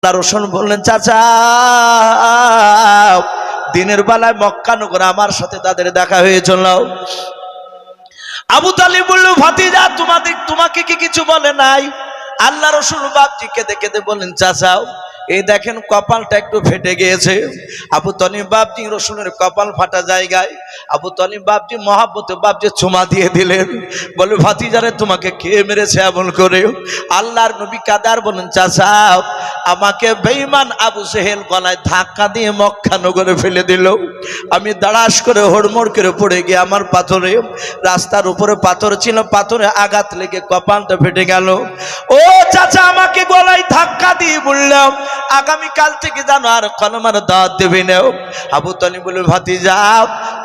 রসুল বললেন, চাচা দিনের বেলায় মক্কা নগরে আমার সাথে তাদের দেখা হয়েছিল। আবু তালিব বলল, ভাতিজা তোমাকে কি কিছু বলে নাই? আল্লাহ রসুল বাপজি কেঁদে কেঁদে বললেন, চাচা এই দেখেন কপালটা একটু ফেটে গিয়েছে। আবু তালিব বাপজি রসুলের কপাল ফাটা জায়গায় আবু তালিব বাপজি মহাব্বতে বাপজি চুমা দিয়ে দিলেন। বলে, ভাতিজারে তোমাকে কে মেরেছে এমন করে? আল্লাহর নবী কাদার বলেন, চাচা আমাকে বেঈমান আবু সেহেল গলায় ধাক্কা দিয়ে মক্কা নগরে ফেলে দিল। আমি দাঁড়াস করে হড়মড় করে পড়ে গিয়ে আমার পাথরে, রাস্তার উপরে পাথর ছিল, পাথরে আঘাত লেগে কপালটা ফেটে গেল। ও চাচা আমাকে গলায় ধাক্কা দিয়ে বললাম, আগামীকাল থেকে জানো আর কলমার দাওয়াত দেবে না। আবু তালিব বলে, ভাতিজা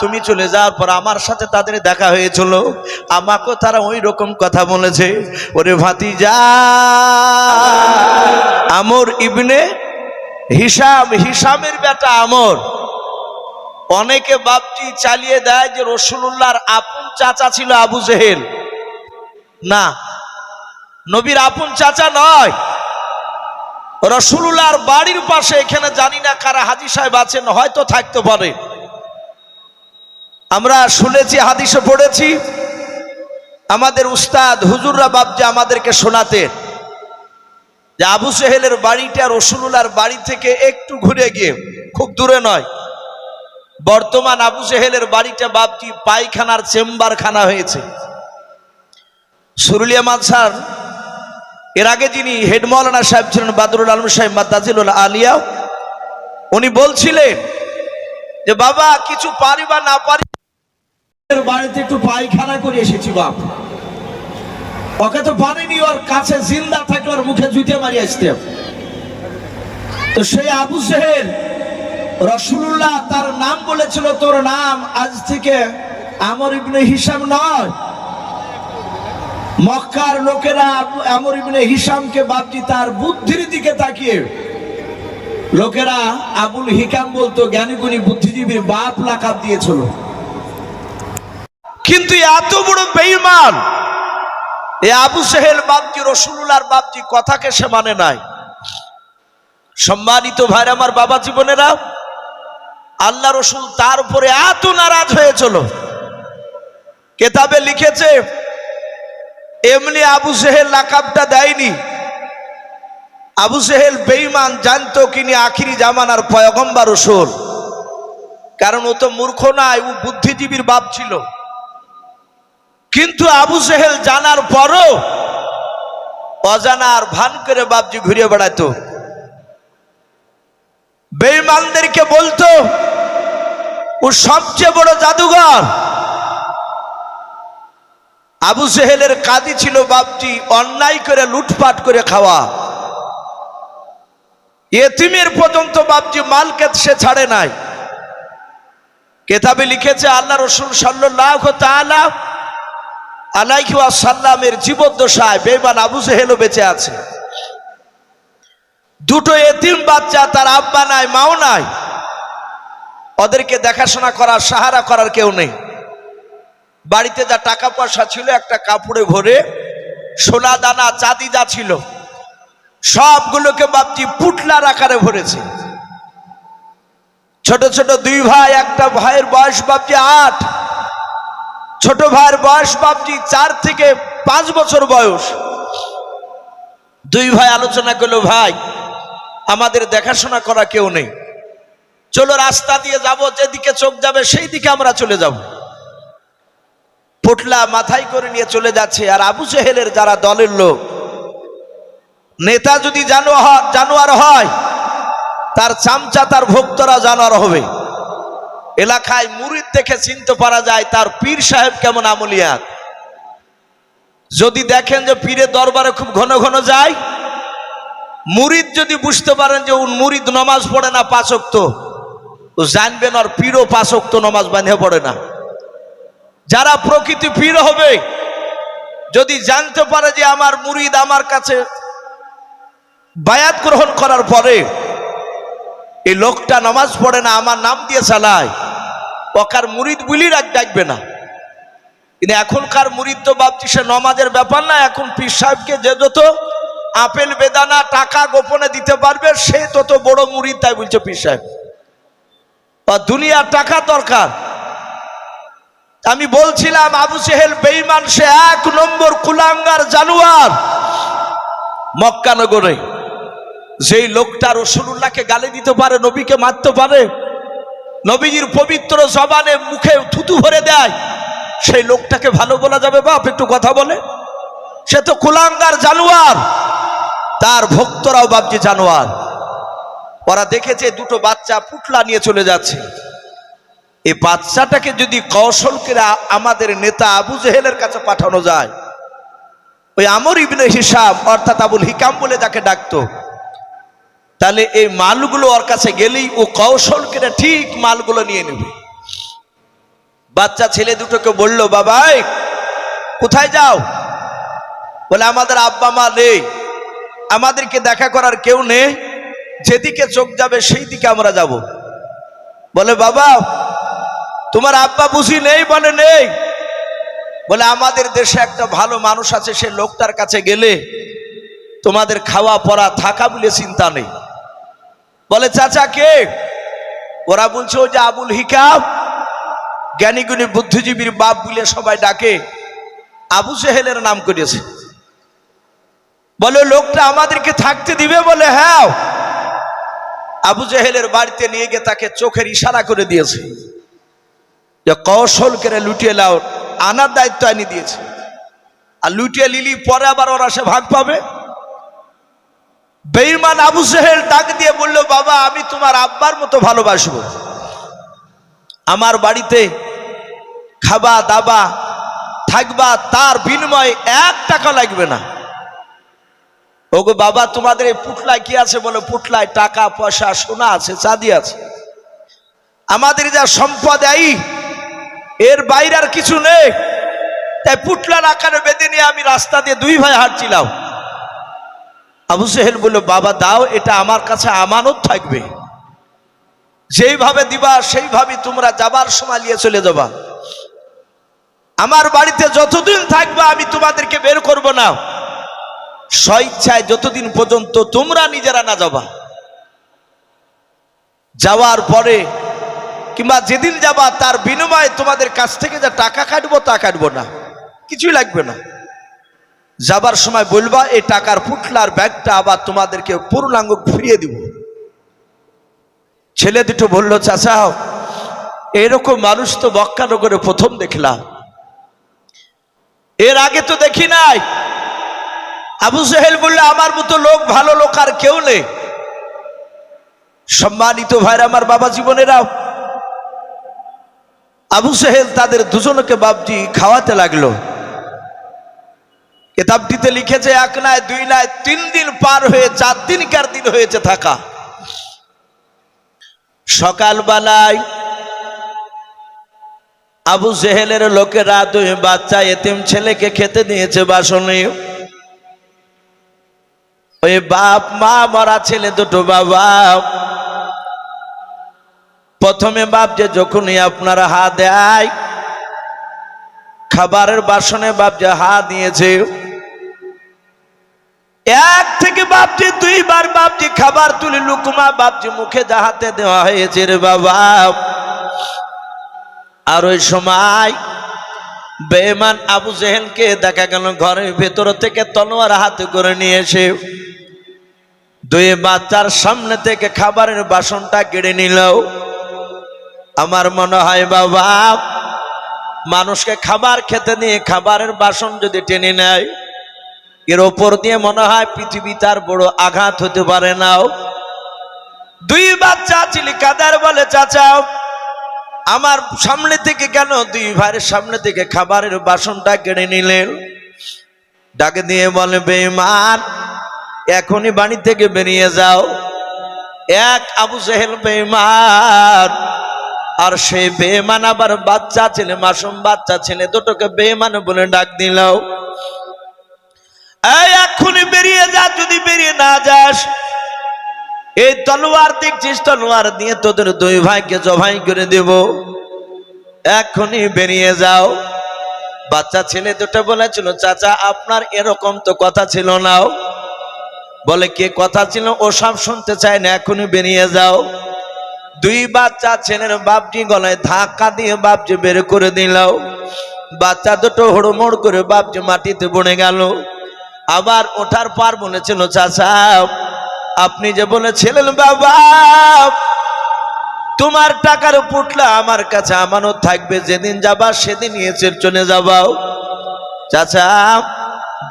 তুমি চলে যাওয়ার পর আমার সাথে তাদের দেখা হয়েছিল, আমাকেও তারা ওই রকম কথা বলেছে। ওরে ভাতিজা, আমর ইবনে হিসামের বেটা আমর। অনেকে বাপজি চালিয়ে দেয় যে রাসূলুল্লাহর আপন চাচা ছিল আবু জেহেল। না, নবীর আপন চাচা নয়। রাসূলুল্লাহর বাড়ির পাশে, এখানে জানি না কারা হাজী সাহেব আছেন, হয়তো থাকতে পারে। আমরা শুনেছি, হাদিসে পড়েছি, আমাদের উস্তাদ হুজুররা বাপজি আমাদেরকে শোনাতেন যে আবু সেহেলের বাড়িটা রাসূলুল্লাহর বাড়ি থেকে একটু ঘুরে গিয়ে, খুব দূরে নয়। বর্তমান আবু সেহেলের বাড়িটা বাপজি পায়খানার চেম্বারখানা হয়েছে। সুরুলিয়া মাদ্রাসার এর আগে যিনি হেড মাওলানা সাহেব ছিলেন, বাদরুল আলম সাহেব মাদ্দাজিলুল আলিয়া, উনি বলছিলেন যে বাবা কিছু পারি বা না পারি, বাড়িতে একটু পায়খানা করে এসেছি বাপ। ওকে তো পারিনি, ওর কাছে জিন্দা থাকলে ওর মুখে জুতে মারি আসতে। তো সেই আবু সেহেল রাসূলুল্লাহ তার নাম বলেছিল, তোর নাম আজ থেকে আমর ইবনে হিসাম নয়। মক্কার লোকেরা আমর ইবনে হিসামকে বাপজি তার বুদ্ধির দিকে তাকিয়ে লোকেরা আবুল হিকাম বলতো, জ্ঞানীগুণী বুদ্ধিজীবীর বাপ লাকাব দিয়েছিল। কিন্তু এত বড় বেঈমান এ আবু সেহেল বাপজি রাসূলুল্লাহর বাপজি কথাকে সে মানে নাই। সম্মানিত ভাইরা আমার, বাবা জীবনেরা, আল্লাহ রসুল তার উপরে এত নারাজ হয়েছিল, কেতাবে লিখেছে এমনি আবু সেহেল লাকাবটা দেয়নি। আবু সেহেল বেঈমান, জানতো কিনি আখিরি জামানার পয়গম্বর রাসূল, কারণ ও তো মূর্খ নয়, ও বুদ্ধিজীবীর বাপ ছিল। কিন্তু আবু সেহেল জানার পরও অজানার ভান করে বাপজি ঘুরে বেড়াতো। বেঈমানদেরকে বলতো ও সবচেয়ে বড় জাদুঘর। আবু সেহেলের কাজই ছিল বাপজি অন্যায় করে লুটপাট করে খাওয়া। ইয়েতিমের পর্যন্ত বাপজি মালকে সে ছাড়ে নাই। কেতাবে লিখেছে আল্লাহ রসুল সাল্লাল্লাহু তাআলা আলাইহি ওয়াসাল্লামের জীবদ্দশায় বেঈমান আবু সেহেলও বেঁচে আছে। দুটো এতিম বাচ্চা, তার আব্বা নাই, মাও নাই, ওদেরকে দেখাশোনা করার, সাহারা করার কেউ নেই। বাড়িতে যা টাকা পয়সা ছিল একটা কাপড়ে ভরে, সোনা দানা চাঁদি যা ছিল সবগুলোকে বাপজি পুটলার আকারে ভরেছে। ছোট ছোট দুই ভাই, একটা ভাইয়ের বয়স বাপজি 8, ছোট ভাইয়ের বয়স বাপজি 4 থেকে 5 বছর বয়স। দুই ভাই আলোচনা করলো, ভাই আমাদের দেখাশোনা করা কেউ নেই, চলো রাস্তা দিয়ে যাব, যেদিকে চোখ যাবে সেই দিকে আমরা চলে যাব। পুটলা মাথায় করে নিয়ে চলে যাচ্ছে। আর আবু সেহেলের যারা দলের লোক, নেতা যদি জানোয়ার হয়, তার চামচা, তার ভক্তরা জানোয়ার হবে। এলাকায় মুরিদ দেখে চিনতে পারা যায় তার পীর সাহেব কেমন আমলিয়াত। যদি দেখেন যে পীরের দরবারে খুব ঘন ঘন যায়, মুরিদ যদি বুঝতে পারেন যে মুরিদ নামাজ পড়ে না 5 ওয়াক্ত, ও জানবেন আর পীরও 5 ওয়াক্ত নামাজ বাঁধে পড়ে না। যারা প্রকৃতি পীর হবে, যদি জানতে পারে যে আমার মুরিদ আমার কাছে বায়াত গ্রহণ করার পরে এই লোকটা নামাজ পড়ে না, আমার নাম দিয়ে চালায়, ওকার মুরিদ বলি ডাকবে না। কিন্তু এখনকার মুরিদ তো ভাবছি সে নামাজের ব্যাপার না, এখন পীর সাহেবকে যে যত আপেল বেদানা টাকা গোপনে দিতে পারবে সে তত বড় মুরিদ, তাই বলছে পীর সাহেব। দুনিয়ার টাকা দরকার। আমি বলছিলাম আবু জেহেল বেঈমান, সে 1 নম্বর কুলাঙ্গার জানোয়ার। মক্কা নগরে যেই লোকটা রাসূলুল্লাহকে গালি দিতে পারে, নবীকে মারতে পারে, নবীজির পবিত্র জবানে মুখে থুতু ভরে দেয়, সেই লোকটাকে ভালো বলা যাবে বাপ? একটু কথা বলে। সে তো কুলাঙ্গার জানোয়ার, তার ভক্তরাও বাপজি জানোয়ার। ওরা দেখেছে দুটো বাচ্চা পুটলা নিয়ে চলে যাচ্ছে, এই বাচ্চাটাকে যদি কৌশল করে আমাদের নেতা আবু জেহেলের কাছে পাঠানো যায়, ওই আমর ইবনে হিশাম অর্থাৎ আবুল হিকাম বলে যাকে ডাকতো, তাহলে এই মালগুলো ওর কাছে গেলেই ও কৌশল করে ঠিক মালগুলো নিয়ে নেবে। বাচ্চা ছেলে দুটোকে বলল, বাবা কোথায় যাও? বলে আমাদের আব্বা মা নেই, আমাদেরকে দেখা করার কেউ নেই, যেদিকে চোখ যাবে সেই দিকে আমরা যাব। বলে বাবা তোমার আব্বা বুঝি নেই? বলে নেই। বলে আমাদের দেশে একটা ভালো মানুষ আছে, সে লোকটার কাছে গেলে তোমাদের খাওয়া পরা থাকা বলে চিন্তা নেই। বলে চাচা কে? ওরা বলছে ওই যে আবুল হিকাম, জ্ঞানীগুণী বুদ্ধিজীবীর বাপ বলে সবাই ডাকে, আবু জেহেলের নাম করেছে। বলে লোকটা আমাদেরকে থাকতে দিবে? বলে হ্যাঁ। আবু জেহেলের বাড়িতে নিয়ে গিয়ে তাকে চোখের ইশারা করে দিয়েছে যে কৌশল করে লুটিয়ে লাও, আনার দায়িত্ব আনি দিয়েছে। আর লুটিয়ে লিলি পরে আবার ওরা সে ভাগ পাবে। বেঈমান আবু জেহেল ডাক দিয়ে বলল, বাবা আমি তোমার আব্বার মতো ভালোবাসবো, আমার বাড়িতে খাবা দাবা থাকবা, তার বিনিময়ে 1 টাকা লাগবে না। ওগো বাবা তোমাদের এই পুটলায় কি আছে? বলে পুটলায় টাকা পয়সা সোনা আছে, চাঁদি আছে, আমাদের যা সম্পদ এই এর বাইরে আর কিছু নেই। তাই পুটলার আকারে বেঁধে নিয়ে আমি রাস্তা দিয়ে 2 ভাই হাঁটছিলাম। আবু জেহেল বলল, বাবা দাও, এটা আমার কাছে আমানত থাকবে, যেইভাবে দিবা সেইভাবে তোমরা যাবার সময় নিয়ে চলে যাবা। আমার বাড়িতে যতদিন থাকবা আমি তোমাদেরকে বের করব না, স্বেচ্ছায় যতদিন পর্যন্ত তোমরা নিজেরা না যাবা। যাওয়ার পরে কিংবা যেদিন যাবা তার বিনিময়ে তোমাদের কাছ থেকে যা টাকা কাটবো তা কাটবো না, কিছুই লাগবে না। যাবার সময় বলবা এই টাকার পুটলার ব্যাগটা আবার তোমাদেরকে পূর্ণাঙ্গ ফিরিয়ে দিব। ছেলে দুটো বলল, চাচা এরকম মানুষ তো মক্কা নগরে প্রথম দেখলাম, এর আগে তো দেখি নাই। আবু জেহেল বলল, আমার মতো লোক, ভালো লোক আর কেউ নেই। সম্মানিত ভাইরা আমার, বাবা জীবনেরা, আবু জেহেল তাদের দুজনকে বাপজি খাওয়াতে লাগলো। কিতাবটিতে লিখেছে 1 নয় 2 নয় 3 দিন পার হয়ে 4 দিনকার দিন হয়েছে থাকা। সকালবেলায় আবু জেহেলের লোকেরা 2 বাচ্চা এতিম ছেলেকে খেতে দিয়েছে বাসনে। ওই বাপ মা মরা ছেলে দুটো বাবা প্রথমে বাপ যে যখনই আপনার হাত দেয় খাবারের বাসনে, বাপ যে হাত দিয়েছে 1 থেকে বাপজি 2 বার বাপজি খাবার তুলে লুকমা বাপজি মুখে যাহাতে দেওয়া হয়েছে রে বাবা। আর ওই সময় বেঈমান আবু জেহেলকে দেখা গেল ঘরের ভেতর থেকে তলোয়ার হাতে করে নিয়ে এসে 2 বাচ্চার সামনে থেকে খাবারের বাসনটা কেড়ে নিল। আমার মনে হয় বাবা মানুষকে খাবার খেতে নিয়ে খাবারের বাসন যদি টেনে নেয়, এর ওপর দিয়ে মনে হয় পৃথিবী তার বড় আঘাত হতে পারে না। 2 বাচ্চা চিলিকাদার বলে, চাচা আমার সামনে থেকে কেন 2 ভাইয়ের সামনে থেকে খাবারের বাসনটা কেড়ে নিলেন? ডাকে দিয়ে বলে, বেঈমান এখনই বাড়ি থেকে বেরিয়ে যাও। আবু জেহেল বেঈমান, আর সেই বেঈমান আবার বাচ্চা ছেলে, মাসুম বাচ্চা ছেলে দুটোকে বেঈমান বলে ডাক দিল। এখনই বেরিয়ে যা, যদি বেরিয়ে না যাস এই তলোয়ার দেখছিস, তলোয়ার দিয়ে তোদের 2 ভাইকে জবাই করে দেব, এখনই বেরিয়ে যাও। বাচ্চা ছেলে দুটো বলেছিল, চাচা আপনার এরকম তো কথা ছিল না, বলে কে কথা ছিল ওসব শুনতে চায় না, এখনই বেরিয়ে যাও। দুই বাচ্চা ছেলের বাপজি গলায় ধাক্কা দিয়ে বাপজি বের করে দিল। বাচ্চা দুটো হুড়মুড় করে বাপজি মাটিতে পড়ে গেল। আবার ওঠার পর বলেছিল, চাচা আপনি যে বলেছিলেন বাবা তোমার টাকার পুটলা আমার কাছে আমানত থাকবে, যেদিন যাবা সেদিন নিয়ে চলে যাবাও। চাচা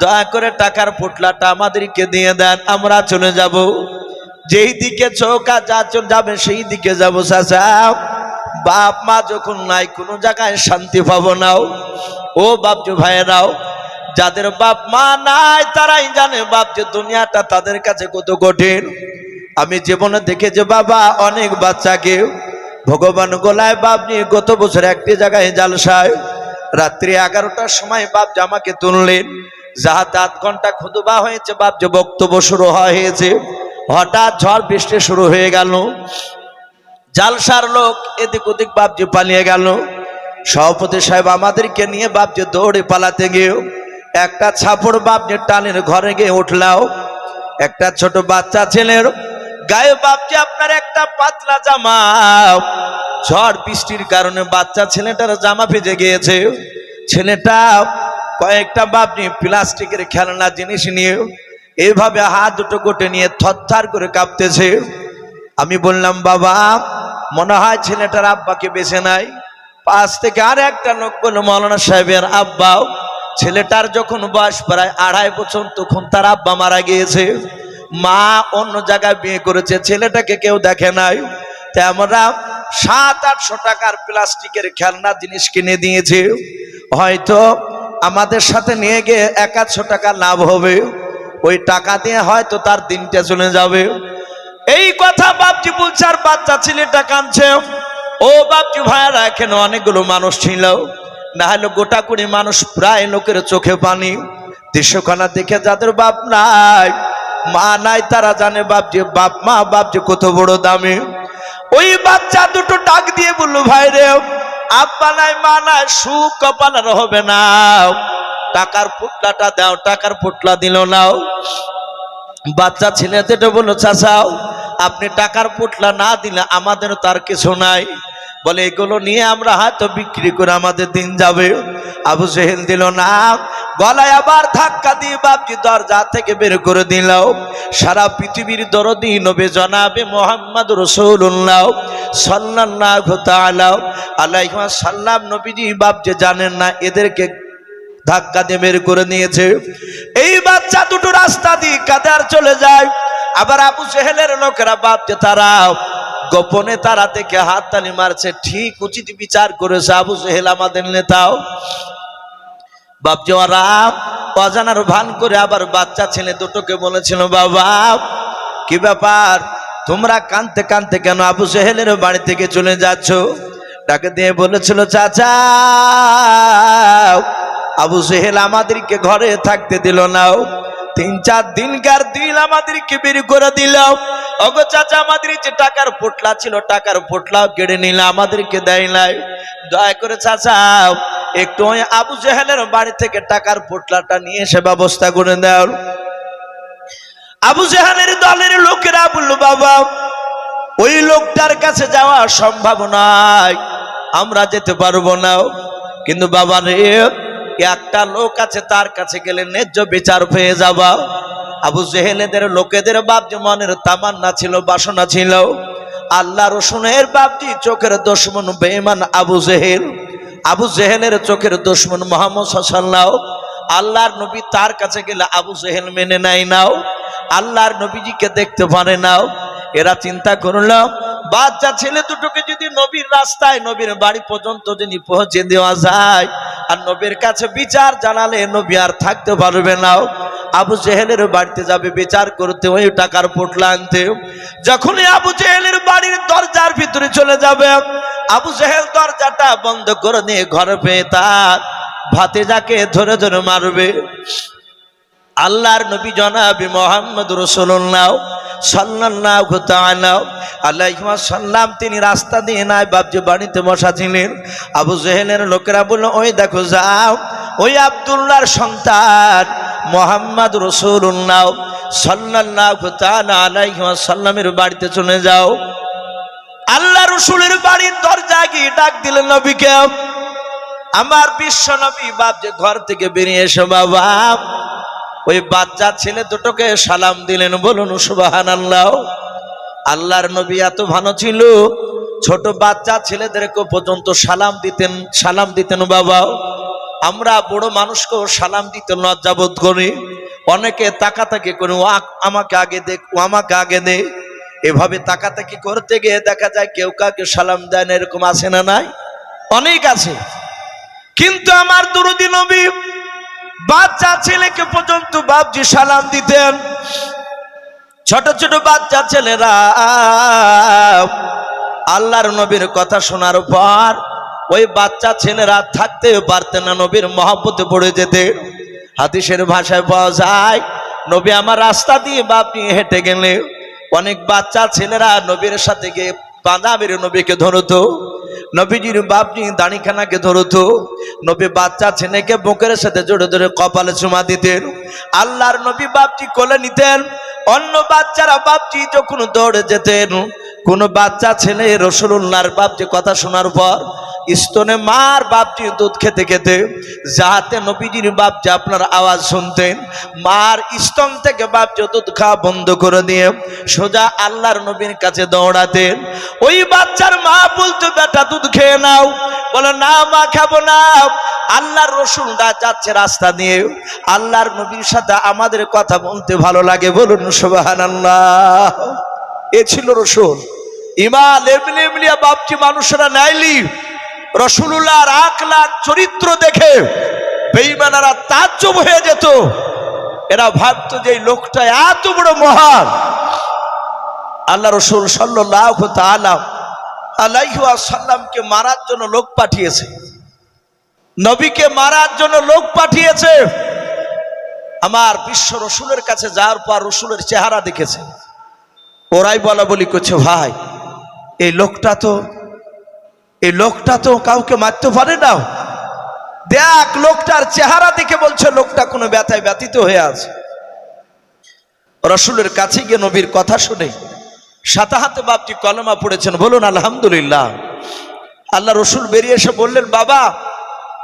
দয়া করে টাকার পুটলাটা আমাদেরকে দিয়ে দেন, আমরা চলে যাব। যেই দিকে চৌকা যা যাবে সেই দিকে যাব। চাচা বাপ মা যখন নাই কোনো জায়গায় শান্তি পাবো নাও। ও বাপজু ভাইয়েরাও, যাদের বাপ মা নাই তারাই জানে বাপ যে দুনিয়াটা তাদের কাছে কত কঠিন। আমি জীবনে দেখেছি বাবা অনেক বাচ্চাকে ভগবান গোলায় বাপ নিয়ে গত বছর একটি জায়গায় জালসায় রাত্রি 11টার সময় বাপ জামাকে তুললেন। যাহাতে 8 ঘন্টা খুতবা হয়েছে, বাপ যে বক্তব্য শুরু হয়েছে, হঠাৎ ঝড় বৃষ্টি শুরু হয়ে গেল। জালসার লোক এদিক ওদিক বাপ যে পালিয়ে গেল। সভাপতি সাহেব আমাদেরকে নিয়ে বাপ যে দৌড়ে পালাতে গিয়ে একটা ছাপড় বাপ যে টানের ঘরে গিয়ে উঠলাও। একটা ছোট বাচ্চা ছেলের গায়ে বাপ যে আপনার একটা পাতলা জামা, ঝড় বৃষ্টির কারণে বাচ্চা ছেলেটার জামা ভিজে গিয়েছে। ছেলেটা কয়েকটা বাপ নিয়ে প্লাস্টিকের খেলনা জিনিস নিয়ে এইভাবে হাত দুটো গোটে নিয়ে থরথর করে কাঁপতেছে। আমি বললাম বাবা মনে হয় ছেলেটার আব্বাকে বেঁচে নাই। পাশ থেকে আর একটা লোক বলল মৌলানা সাহেবের আব্বাও। ছেলেটার যখন বয়স প্রায় 2.5 বছর তখন তার আব্বা মারা গিয়েছে। মা অন্য জায়গায় বিয়ে করেছে, ছেলেটাকে কেউ দেখে নাই। তাই আমরা 700-800 টাকার প্লাস্টিকের খেলনা জিনিস কিনে দিয়েছি। হয়তো আমাদের সাথে নিয়ে গিয়ে 100 টাকা লাভ হবে, ওই টাকা দিয়ে হয়তো তার দিনটা চলে যাবে। এই কথা বাপজি বলছে আর বাচ্চা ছেলেটা কাঁদছে। ও বাপজি ভাইয়ারা, এখানে অনেকগুলো মানুষ ছিল, না হলে গোটা কুড়ি মানুষ, প্রায় লোকের চোখে পানি। দৃশ্যখানা দেখে যাদের বাপ নাই মা নাই তারা জানে বাপজি বাপ মা বাপজি কত বড় দামি। ওই বাচ্চা দুটো ডাক দিয়ে বললো ভাই রে আব্বা নাই মা নাই, সুখ কপালের হবে না, টাকার পুটলাটা দাও। টাকার পুটলা দিল নাও। বাচ্চা ছেলেটা বললো চাচাও আপনি টাকার পুটলা না দিলে আমাদের তার কিছু নাই। বলে এগুলো নিয়ে আমরা হয়তো বিক্রি করে আমাদের দিন যাবে। আবু জেহেল দিল না, গলায় আবার ধাক্কা দিয়ে বাপজি দরজা থেকে বের করে দিল। সারা পৃথিবীর দরদি নবী জনাবে মুহাম্মদ রাসূলুল্লাহ সাল্লাল্লাহু তাআলা আলাইহি ওয়াসাল্লাম নবীজি বাপজি জানেন না এদেরকে ধাক্কা দিয়ে বের করে নিয়েছে। এই বাচ্চা দুটো রাস্তা দিয়ে কাদার চলে যায়। আবার আবু জেহেলের লোকেরা বাপজি তারা গোপনে তারা থেকে হাততালি মারছে, ঠিক উচিত বিচার করেছে আবু জেহেল আমাদের নেতাও। বাপজি ওরা অজানার ভান করে আবার বাচ্চা ছেলে দুটোকে বলেছিল বাবা কি ব্যাপার তোমরা কাঁদতে কাঁদতে কেন আবু জেহেলের বাড়ি থেকে চলে যাচ্ছ? ডাকে দিয়ে বলেছিল চাচা আবু জেহেল আমাদেরকে ঘরে থাকতে দিল না, 3-4 দিনকার দিন আমাদেরকে বের করে দিল। ওগো চাচা আমাদের যে টাকার পোটলা ছিল টাকার পোটলাও কেড়ে নিল, আমাদেরকে দেয় নাই। দয়া করে চাচা একটু ওই আবু জেহেলের বাড়ি থেকে টাকার পোটলাটা নিয়ে এসে ব্যবস্থা করে দাও। আবু জেহেলের দলের লোকেরা বলল বাবা ওই লোকটার কাছে যাওয়া সম্ভব নয়, আমরা যেতে পারবো না। কিন্তু বাবা রে একটা লোক আছে তার কাছে গেলে ন্যায্য বিচার পেয়ে যাবা। আবু জেহেলেদের লোকেদের বাপজি মনের তামান্না ছিল, বাসনা ছিল। আল্লাহ রসুলের বাপজি চোখের দুশমন বেঈমান আবু জেহেল, আবু জেহেলের চোখের দুশমন মুহাম্মদ সাল্লাল্লাহু আল্লাহর নবী তার কাছে গেলে আবু জেহেল মেনে নাই নাও, আল্লাহর নবীজিকে দেখতে পারে নাও। এরা চিন্তা করলো বাচ্চা ছেলে দুটোকে যদি নবীর রাস্তায় নবীর বাড়ি পর্যন্ত যদি পৌঁছে দেওয়া যায় আর নবীর কাছে বিচার জানালে নবী আর থাকতে পারবে না। আবু জেহেলের বাড়িতে যাবে বিচার করতে, ওই টাকার পোটলা আনতে। যখনই আবু জেহেলের বাড়ির দরজার ভিতরে চলে যাবে আবু জেহেল দরজাটা বন্ধ করে দিয়ে ঘরে পেয়ে তার ভাতিজাকে ধরে ধরে মারবে। আল্লাহর নবী জনাবে মুহাম্মদ রাসূলুল্লাহ সাল্লাল্লাহু তাআলা আলাইহি ওয়াসাল্লাম তিনি রাস্তা দিয়ে নাই বাপজি বাড়িতে বসা ছিলেন। আবু জেহেলের লোকেরা বলল ওই দেখো যাও ওই আব্দুল্লাহর সন্তান মুহাম্মদ রাসূলুল্লাহ সাল্লাল্লাহু তাআলা আলাইহি ওয়াসাল্লামের বাড়িতে চলে যাও। আল্লাহ রসুলের বাড়ির দরজা গিয়ে ডাক দিলেন নবীকে। আমার বিশ্ব নবী বাপ যে ঘর থেকে বেরিয়ে এসে বাবা ওই বাচ্চা ছেলে দুটোকে সালাম দিলেন, বলুন সুবহানাল্লাহ। আল্লাহর নবী এত ভালো ছিল, ছোট বাচ্চা ছেলেদেরকে পর্যন্ত সালাম দিতেন বাবা। আমরা বড় মানুষকেও সালাম দিতে লজ্জাবোধ করি, অনেকে তাকাতাকি করে, ও আমাকে আগে দেখ, ও আমাকে আগে দে, এভাবে তাকাতাকি করতে গিয়ে দেখা যায় কেউ কাউকে সালাম দেয় না। এরকম আছে না? নাই, অনেক আছে। কিন্তু আমার দরদি নবী বাচ্চা ছেলেকে পর্যন্ত বাপজি সালাম দিতেন। ছোট ছোট বাচ্চা ছেলেরা আল্লাহর নবীর কথা শোনার পর ওই বাচ্চা ছেলেরা থাকতে পারতেন না, নবীর মহব্বতে পড়ে যেতে। হাদিসের ভাষায় পাওয়া যায়, নবী আমার রাস্তা দিয়ে বাপ নিয়ে হেঁটে গেলে অনেক বাচ্চা ছেলেরা নবীর সাথে গিয়ে বাঁধা বেড়ে নবীকে ধরতো, নবীজির বাপজি দাড়িখানাকে ধরতো। নবী বাচ্চা ছেলেকে বুকের সাথে জোরে জোরে কপালে চুমা দিতেন। আল্লাহর নবী বাপজি কোলে নিতেন। অন্য বাচ্চারা বাপজি যখন দৌড়ে যেতেন, কোন বাচ্চা ছেলে রাসূলুল্লাহর বাপজি কথা শোনার পর স্তনে মার বাপজি দুধ খেতে খেতে যাতে নবীজির বাপজি আপনার আওয়াজ শুনতেন, মার স্তন থেকে বাপজি দুধ খাওয়া বন্ধ করে দিয়ে সোজা আল্লাহর নবীর কাছে দৌড়াতেন। ওই বাচ্চার মা বলতো, বেটা দুধ খেয়ে নাও। বলে, না মা খাবো না, আল্লাহর রসুলরা যাচ্ছে রাস্তা দিয়ে, আল্লাহর নবীর সাথে আমাদের কথা বলতে ভালো লাগে, বলুন সুবহানাল্লাহ। এ ছিল রসুল। ইমান এমনি এমনিয়া বাপজি মানুষেরা নাইলি রাসূলুল্লাহর আখলাক চরিত্র দেখে বেঈমানেরা তাজ্জব হয়ে যেত। এরা ভাবতো যে এই লোকটা এত বড় মহান। আল্লাহ রসুল সাল্লাল্লাহু তাআলা আলাইহি ওয়াসাল্লামকে মারার জন্য লোক পাঠিয়েছে, নবীকে মারার জন্য লোক পাঠিয়েছে। আমার বিশ্ব রসুলের কাছে যাওয়ার পর রসুলের চেহারা দেখেছে, ওরাই বলা বলি করছে, ভাই এই লোকটা তো কাউকে মারতে পারে না। দেখ লোকটার চেহারা দেখে বলছে লোকটা কোনো ব্যথায় ব্যথিত হয়ে আছে। রসুলের কাছে গিয়ে নবীর কথা শুনে সাথে হাতে বাপজি কলমা পড়েছেন, বলুন আলহামদুলিল্লাহ। আল্লাহ রসুল বেরিয়ে এসে বললেন, বাবা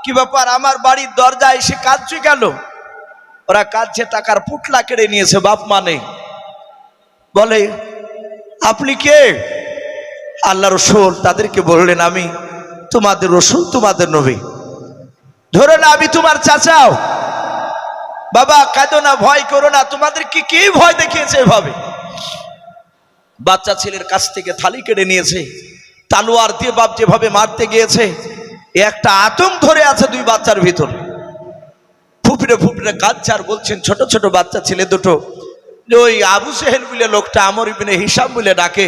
কি ব্যাপার, আমার বাড়ির দরজায় এসে কাঁদছে গেল? ওরা কাঁদছে, টাকার পুটলা কেড়ে নিয়েছে, বাপ মানে। বলে, আপনি কে? আল্লাহ রসুল তাদেরকে বললেন, আমি তোমাদের রসুল, তোমাদের নবী। ধরো না আমি তোমার চাচাও। বাবা কাঁদো না, ভয় করো না, তোমাদেরকে কে ভয় দেখিয়েছে এভাবে? বাচ্চা ছেলের কাছ থেকে থালি কেড়ে নিয়েছে, তালোয়ার দিয়ে বাপ যেভাবে মারতে গিয়েছে, একটা আতঙ্ক ধরে আছে দুই বাচ্চার ভিতর। ফুপিরে ফুপিরে কাঁদছে আর বলছেন, ছোট ছোট বাচ্চা ছেলে দুটো, যে ওই আবু জেহেল বলে লোকটা, আমর ইবনে হিশাম বলে ডাকে,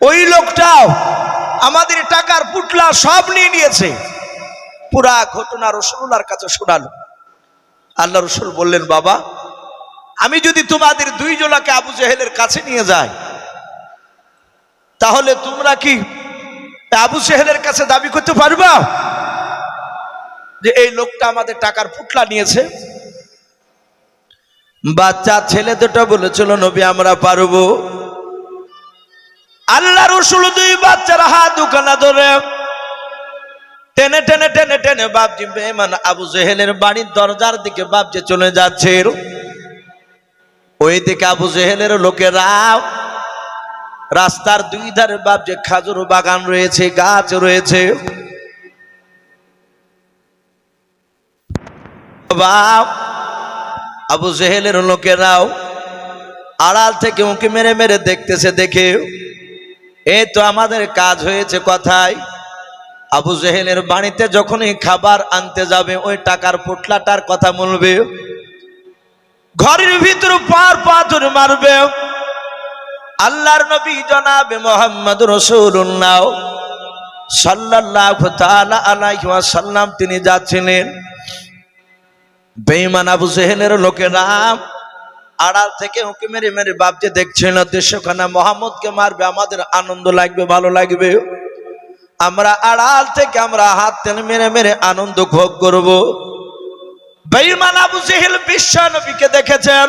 ওই লোকটাও আমাদের টাকার পুটলা সব নিয়ে নিয়েছে। পুরা ঘটনা রাসূলুল্লাহর কাছে শোনালো। আল্লাহ রসুল বললেন, বাবা আমি যদি তোমাদের দুইজনাকে আবু জেহেলের কাছে নিয়ে যাই, তাহলে তোমরা কি আবু জেহেলের কাছে দাবি করতে পারবা যে এই লোকটা আমাদের টাকার পুটলা নিয়েছে? বাচ্চা ছেলে দুটো বলেছিল, নবী আমরা পারবো। আল্লাহ রসুল দুই বাচ্চার হাত দুখানা ধরে টেনে টেনে টেনে টেনে বাপজি বেঈমান আবু জেহেলের বাড়ির দরজার দিকে বাপজি চলে যাচ্ছে। ওই দিকে আবু জেহেলের লোকেরা, রাস্তার দুই ধারে বাপজি খাজুর বাগান রয়েছে, গাছ রয়েছে। আবু জেহেলের লোকেরাও আড়াল থেকে উঁকি মেরে মেরে দেখতেছে, দেখে এই তো আমাদের কাজ হয়েছে কথায়। আবু জেহেলের বাড়িতে যখনই খাবার আনতে যাবে, ওই টাকার পুটলাটার কথা বলবে, ঘরের ভিতর পার পাথর মারবে। আল্লাহর নবী জনাবে মুহাম্মদ রাসূলুল্লাহ সাল্লাল্লাহু তাআলা আলাইহি ওয়াসাল্লাম তিনি যাচ্ছিলেন। বেঈমান আবু জেহেলের লোকেরা আড়াল থেকে উঁকি মেরে মেরে বাপজি দেখছিল, দেশখানা মুহাম্মদকে মারবে, আমাদের আনন্দ লাগবে, ভালো লাগবে, আমরা আড়াল থেকে আমরা হাত টেনে মেরে মেরে আনন্দ ভোগ করব। বেঈমান আবু জেহেল বিশ্ব নবীকে দেখেছেন।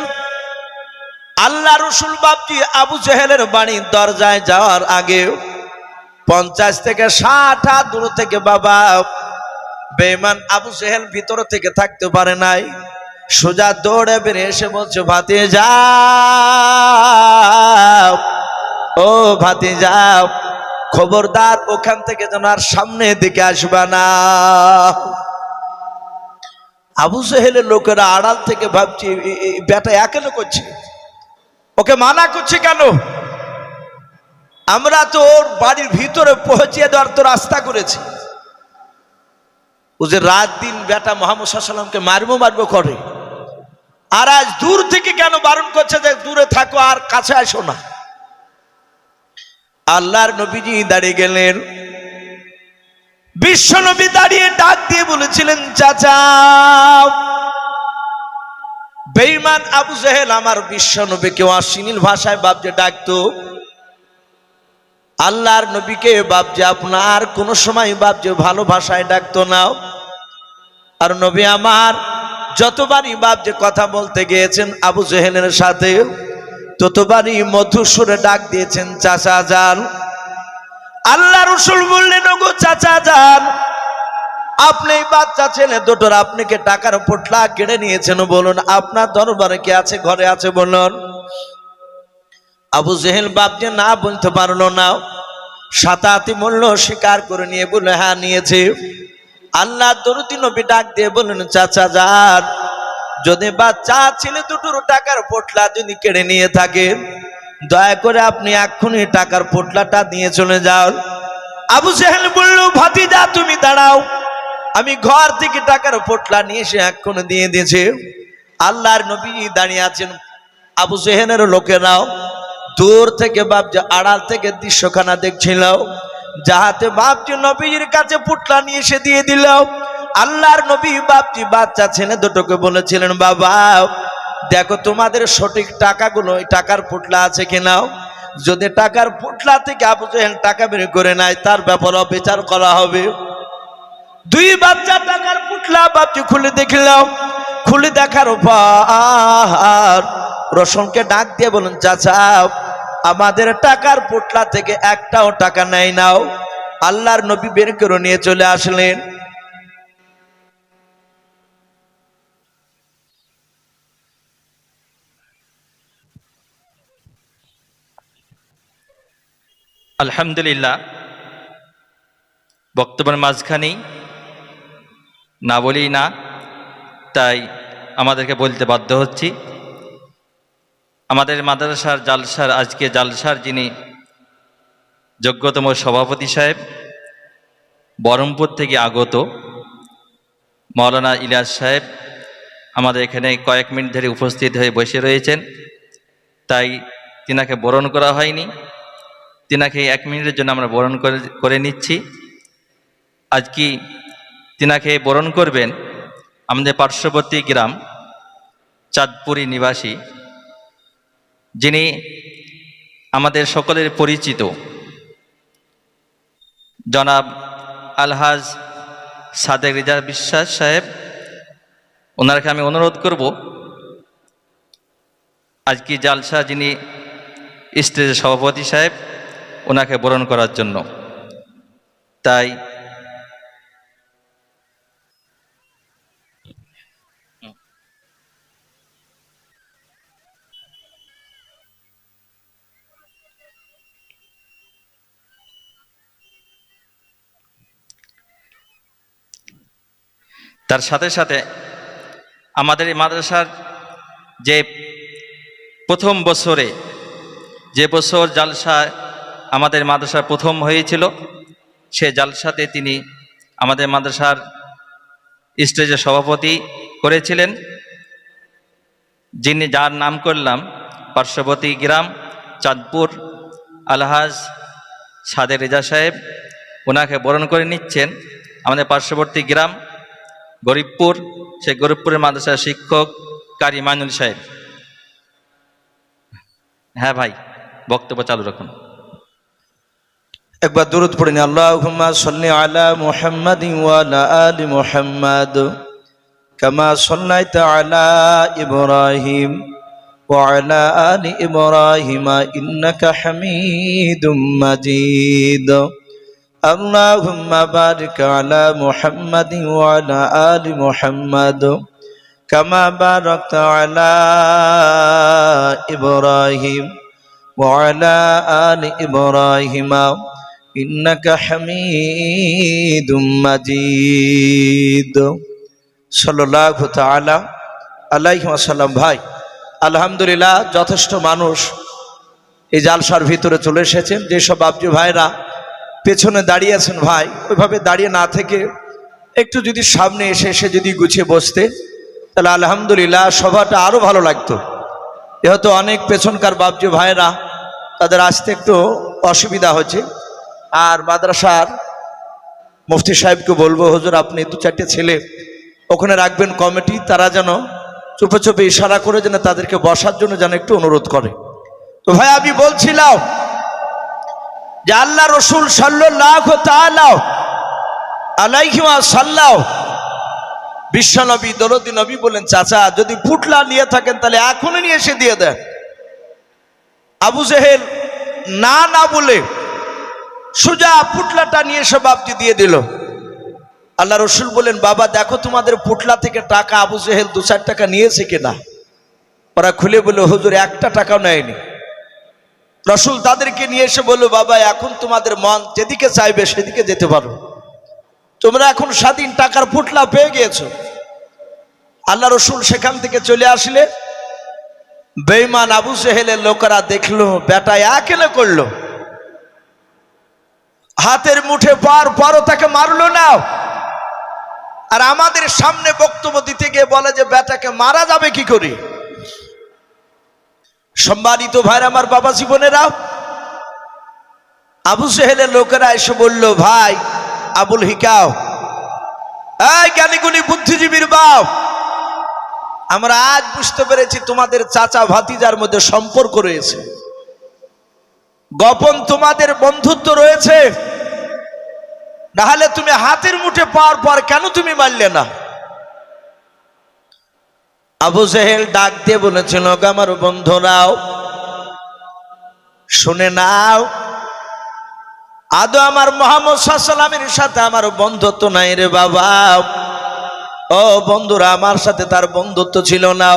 আল্লাহ রসুল বাপজি আবু জেহেলের বাড়ির দরজায় যাওয়ার আগে 50 থেকে 60 হাত দূর থেকে বাবা বেঈমান আবু জেহেল ভিতর থেকে থাকতে পারে নাই, সোজা দৌড়ে বেরিয়ে এসে বলছে, ভাতিজা, ও ভাতিজা, খবরদার ওখান থেকে যেন আর সামনের দিকে আসবা না। আবু জেহেলের লোকেরা আড়াল থেকে ভাবছে বেটা একেন করছে, ওকে মানা করছে কেন? আমরা তো ওর বাড়ির ভিতরে পৌঁছিয়ে দেওয়ার তো রাস্তা করেছি। ও যে রাত দিন বেটা মুহাম্মদ সাল্লাল্লাহু আলাইহি ওয়াসাল্লামকে মারবো করে, আর আজ দূর থেকে কেন বারণ করছে যে দূরে থাকো আর কাছে আসো না। আল্লাহর নবীজি দাঁড়িয়ে গেলেন। বিশ্ব নবী দাঁড়িয়ে ডাক দিয়ে বলেছিলেন, চাচা, বেঈমান আবু জেহেল আমার বিশ্ব নবীকে অশ্লীল ভাষায় বাপজে ডাকতো। আল্লাহর নবীকে বাপজে আপনার কোন সময় বাপজে ভালো ভাষায় ডাকতো না। আর নবী আমার যতবারই বাপজে কথা বলতে গিয়েছেন আবু জেহেলের সাথে, ততবারই মধুর সুরে ডাক দিয়েছেন, চাচা যান। আল্লাহ রাসূল বললেন, ওগো চাচা যান, আপনি বাচ্চা ছেলে দুটোর আপনাকে টাকার পোটলা কেড়ে নিয়েছেন, বলুন আপনার দরবারে কে আছে, ঘরে আছে বলুন। আবু জেহেল বাপজি না বলতে পারলো না, সাতাতি মূল্য স্বীকার করে নিয়ে বলে, হ্যাঁ নিয়েছে। আল্লাহ দরুদি নবী ডাক দিয়ে বললেন, চাচা যান, যদি বাচ্চা ছেলে দুটোর টাকার পোটলা যদি কেড়ে নিয়ে থাকেন, দয়া করে আপনি এক্ষুনি টাকার পোটলাটা নিয়ে চলে যান। আবু জেহেল বলল, ভাতিজা তুমি দাঁড়াও, আমি ঘর থেকে টাকার পোটলা নিয়ে এসে এক্ষুনি দিয়ে দিয়েছে। আল্লাহর নবী দাঁড়িয়ে আছেন, আবু জেহেলের লোকেরাও দূর থেকে বাপজি আড়াল থেকে দৃশ্যখানা দেখছিল, যাহাতে বাপজি নবীর কাছে পোটলা নিয়ে এসে দিয়ে দিল। আল্লাহর নবী বাপজি বাচ্চা ছেলে দুটোকে বলেছিলেন, বাবা দেখো তোমাদের সঠিক টাকাগুলো, ওই টাকার পোটলা আছে কিনা, যদি টাকার পোটলা থেকে আবু জেহেল টাকা বের করে নেয় তার ব্যাপারে বিচার করা হবে। দুই বাচ্চা টাকার পোটলা বাপজি খুলে দেখলাম, খুলে দেখার পর রসুলকে ডাক দিয়ে বলুন, চাচা আমাদের টাকার পোটলা থেকে একটাও টাকা নেয় নাও। আল্লাহর নবী বের করে নিয়ে চলে আসলেন। আলহামদুলিল্লাহ, বক্তব্যের মাঝখানেই না বলি না, তাই আমাদেরকে বলতে বাধ্য হচ্ছি। আমাদের মাদ্রাসার জালসার, আজকে জালসার যিনি যোগ্যতম সভাপতি সাহেব, বহরমপুর থেকে আগত মাওলানা ইলিয়াস সাহেব আমাদের এখানে কয়েক মিনিট ধরে উপস্থিত হয়ে বসে রয়েছেন, তাই তিনাকে বরণ করা হয়নি। তিনাকে 1 মিনিটের জন্য আমরা বরণ করে নিচ্ছি। আজকে তিনাকে বরণ করবেন আমাদের পার্শ্ববর্তী গ্রাম চাঁদপুরি নিবাসী, যিনি আমাদের সকলের পরিচিত জনাব আলহাজ সাদেক রেজা বিশ্বাস সাহেব। ওনাকে আমি অনুরোধ করব আজকে জালসা যিনি স্টেজের সভাপতি সাহেব, ওনাকে বরণ করার জন্য। তাই তার সাথে সাথে আমাদের এই মাদ্রাসার যে প্রথম বছরে, যে বছর জালসা আমাদের মাদ্রাসার প্রথম হয়েছিল, সে জালসাতে তিনি আমাদের মাদ্রাসার স্টেজের সভাপতি করেছিলেন, যিনি যার নাম করলাম পার্শ্ববর্তী গ্রাম চাঁদপুর আলহাজ সাদেক রেজা সাহেব। ওনাকে বরণ করে নিচ্ছেন আমাদের পার্শ্ববর্তী গ্রাম গরিবপুর, সেই গরিবপুরের মাদ্রাসার শিক্ষক কারি মাইনুল সাহেব। হ্যাঁ ভাই, বক্তব্য চালু রাখুন। একবার দুরূদ পড়ে নি, আল্লাহুম্মা সাল্লি আলা মুহাম্মাদিন ওয়া আলা আলি মুহাম্মাদ كما صليت على إبراهيم وعلى آل إبراهيم إنك حميد مجيد اللهم بارك على محمد وعلى آل محمد كما باركت على إبراهيم وعلى آل إبراهيم إنك حميد مجيد সাল্লাল্লাহু তাআলা আলাইহি ওয়াসাল্লাম। ভাই আলহামদুলিল্লাহ, যথেষ্ট মানুষ এই জালসার ভিতরে চলে এসেছেন। যেসব বাপজি ভাইরা পেছনে দাঁড়িয়ে আছেন, ভাই ওইভাবে দাঁড়িয়ে না থেকে একটু যদি সামনে এসে এসে যদি গুছিয়ে বসতে, তাহলে আলহামদুলিল্লাহ সভাটা আরো ভালো লাগতো। যেহেতু অনেক পেছনকার বাপজি ভাইরা তাদের আসতে একটু অসুবিধা হচ্ছে। আর মাদ্রাসার মুফতি সাহেবকে বলবো, হুজুর আপনি দু চারটে ছেলে ওখানে রাখবেন কমিটি, তারা যেন চুপে চুপে ইশারা করে যেন তাদেরকে বসার জন্য যেন একটু অনুরোধ করে। তো ভাই আমি বলছিলাম যে আল্লাহ রসুল সাল্লাল্লাহু তাআলা আলাইহি ওয়াসাল্লাম বিশ্বনবী দরদি নবী বলেন, চাচা যদি পুটলা নিয়ে থাকেন তাহলে এখনই নিয়ে এসে দিয়ে দেন। আবু জেহেল না না বলে সোজা পুটলাটা নিয়ে এসে বাপজি দিয়ে দিল। আল্লাহ রসুল বলেন, বাবা দেখো তোমাদের পুটলা থেকে টাকা আবু জেহেল 2-4 টাকা নিয়েছে কিনা। ওরা খুলে বলল, হুজুর একটা টাকাও নেয়নি। রসুল তাদেরকে নিয়ে এসে বলল, বাবা এখন তোমাদের মন যেদিকে চাইবে সেদিকে যেতে পারো, তোমরা এখন স্বাধীন, টাকার পুটলা পেয়ে গিয়েছো। আল্লাহ রসুল সেখান থেকে চলে আসলে বেঈমান আবু জেহেলের লোকেরা দেখলো বেটা একেলে করলো, হাতের মুঠে পার পরও তাকে মারলো না। আর আমাদের সামনে বক্তব্য দিতে গিয়ে বলে যে বেটাকে মারা যাবে কি করে। সম্মানিত ভাইরা আমার, বাবা জীবনেরা, আবু জেহেলের লোকেরা এসে বলল, ভাই আবুল হিকাও, এই জ্ঞানীগুণী বুদ্ধিজীবীর বাপ, আমরা আজ বুঝতে পেরেছি তোমাদের চাচা ভাতিজার মধ্যে সম্পর্ক রয়েছে, গোপন তোমাদের বন্ধুত্ব রয়েছে, নাহলে তুমি হাতের মুঠে পাওয়ার পর কেন তুমি মারলে না। আবু জেহেল ডাক দিয়ে বলেছিল, আমার বন্ধুরাও শুনে নাও, আদৌ আমার মুহাম্মদ সাল্লাল্লাহু আলাইহি ওয়াসাল্লামের সাথে আমার বন্ধুত্ব নাই রে বাবা। ও বন্ধুরা, আমার সাথে তার বন্ধুত্ব ছিল না,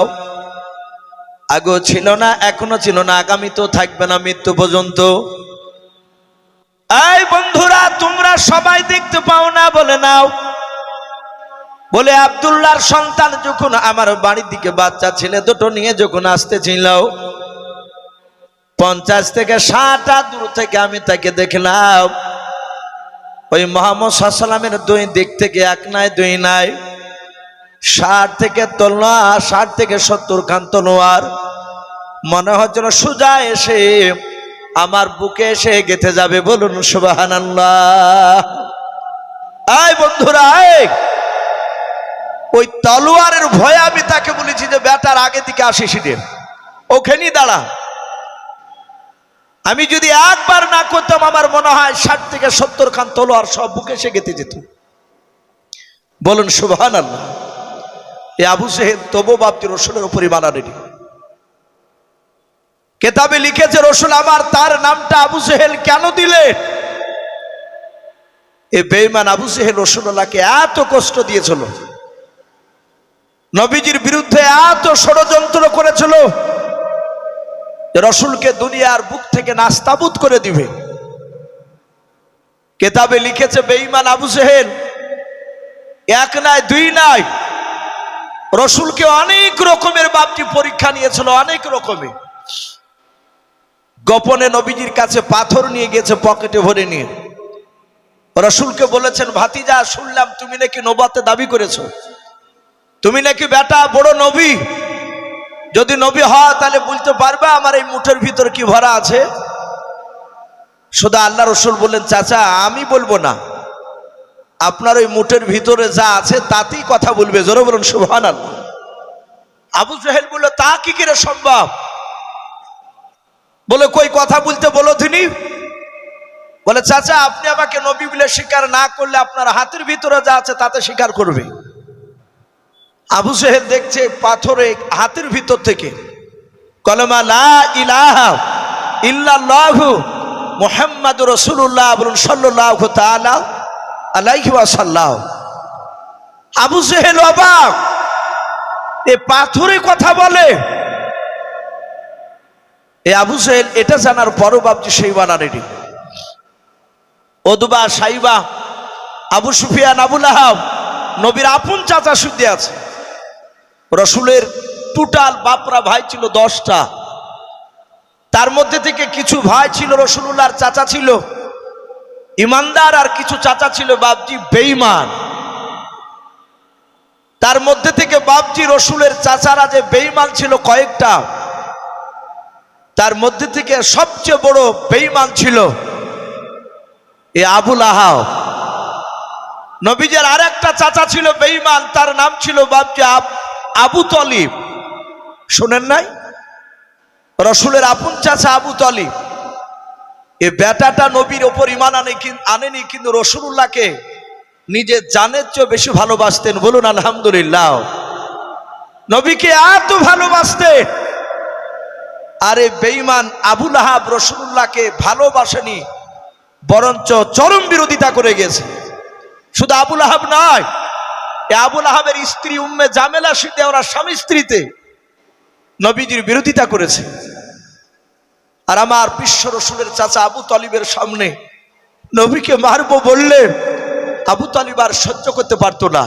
আগেও ছিল না, এখনো ছিল না, আগামী তো থাকবে না মৃত্যু পর্যন্ত। এই বন্ধুরা, তোমরা সবাই দেখতে পাও না বলে নাও, বলে আব্দুল্লাহর সন্তান যখন আমার বাড়ির দিকে বাচ্চা ছেলে দুটো নিয়ে যখন আসতেছিল, 50 থেকে 60 হাত দূর থেকে আমি তাকে দেখলাম। ওই মুহাম্মদ সাল্লাল্লাহু আলাইহি ওয়াসাল্লামের দুই দিক থেকে এক নাই দুই নাই, 60 থেকে 70 খান তলোয়ার, মনে হচ্ছিল সোজা এসে আমার বুকে এসে গেঁথে যাবে। বলুন সুবহানাল্লাহ। এই বন্ধুরা, ওই তলোয়ারের ভয়ে আমি তাকে বলেছি যে বেটার আগে দিকে আসিস, ওখানেই দাঁড়া। আমি যদি একবার না করতাম, আমার মনে হয় 60 থেকে 70 খান তলোয়ার সব বুকে এসে গেঁথে যেত। বলুন সুবহানাল্লাহ। এই আবু জেহেল তবু বাপজি রসুলের উপরই মানানি। কেতাবে লিখেছে রসুল আমার তার নামটা আবু জেহেল কেন দিলে। এই বেঈমান আবু জেহেল রাসূলুল্লাহকে এত কষ্ট দিয়েছিল, নবীজির বিরুদ্ধে এত ষড়যন্ত্র করেছিল যে রসুলকে দুনিয়ার বুক থেকে নাস্তাবুদ করে দিবে। কেতাবে লিখেছে বেঈমান আবু জেহেল এক নাই দুই নাই, রসুলকে অনেক রকমের বাপজি পরীক্ষা নিয়েছিল, অনেক রকমের। গোপনে নবীজির কাছে পাথর নিয়ে গেছে পকেটে ভরে নিয়ে, রসুলকে বলেছেন, ভাতিজা শুনলাম তুমি নাকি নবুয়তে দাবি করেছো, তুমি নাকি বেটা বড় নবী, যদি নবী হয় তাহলে বলতে পারবে আমার এই মুঠের ভিতর কি ভরা আছে। শুধু আল্লাহ রসুল বললেন, চাচা আমি বলবো না, আপনার ওই মুঠের ভিতরে যা আছে তাতেই কথা বলবে। জোরে বলুন সুবহানাল্লাহ। আবু জেহেল বলল, তা কি করে সম্ভব? বলে কই কথা বলতে বলো তিনি। বলে চাচা আপনি আমাকে নবী বলে স্বীকার না করলে আপনার হাতের ভিতরে যা আছে তাতে স্বীকার করবে। আবু জেহেল দেখছে পাথরে হাতের ভিতর থেকে কলমা লা ইলাহা ইল্লাল্লাহু মুহাম্মাদুর রাসূলুল্লাহ বলুন সাল্লাল্লাহু তাআলা আলাইহি ওয়াসাল্লাম। আবু জেহেল অবাক, এ পাথরে কথা বলে। এ আবু জেহেল এটা জানার পরও বাপজি সেই বানানেনি। ওদবা, সাইবা, আবু সুফিয়ান, আবু লাহাব নবীর আপন চাচা শুদ্ধে আছে। রসুলের টোটাল বাপরা ভাই ছিল 10টা। তার মধ্যে থেকে কিছু ভাই ছিল রসুলুল্লাহর চাচা ছিল ইমানদার, আর কিছু চাচা ছিল বাপজি বেঈমান। তার মধ্যে থেকে বাপজি রসুলের চাচারা যে বেঈমান ছিল কয়েকটা, তার মধ্যে থেকে সবচেয়ে বড় বেঈমান ছিল এ আবু লাহাব। নবীজের আরেকটা চাচা ছিল বেঈমান, তার নাম ছিল বাপজি আবু তলিব। শোনেন নাই? রসুলের আপন চাচা আবু তলিব। এ বেটাটা নবীর ওপর ঈমান আনেনি, কিন্তু রসুলুল্লাহকে নিজের জানের চেয়ে বেশি ভালোবাসতেন। বলুন আলহামদুলিল্লাহ। নবীকে এত ভালোবাসতেন। আরে বেঈমান আবু লাহাব রসুলুল্লাহকে ভালোবাসেনি, বরঞ্চ চরম বিরোধিতা করে গেছে। শুধু আবু লাহাব নয়, আবু লাহাবের স্ত্রী উম্মে জামেলা সিদ্ধে, ওরা স্বামী স্ত্রীতে নবীজির বিরোধিতা করেছে। আর আমার বিশ্ব রসুলের চাচা আবু তলিবের সামনে নবীকে মারবো বললে আবু তলিব আর সহ্য করতে পারতো না।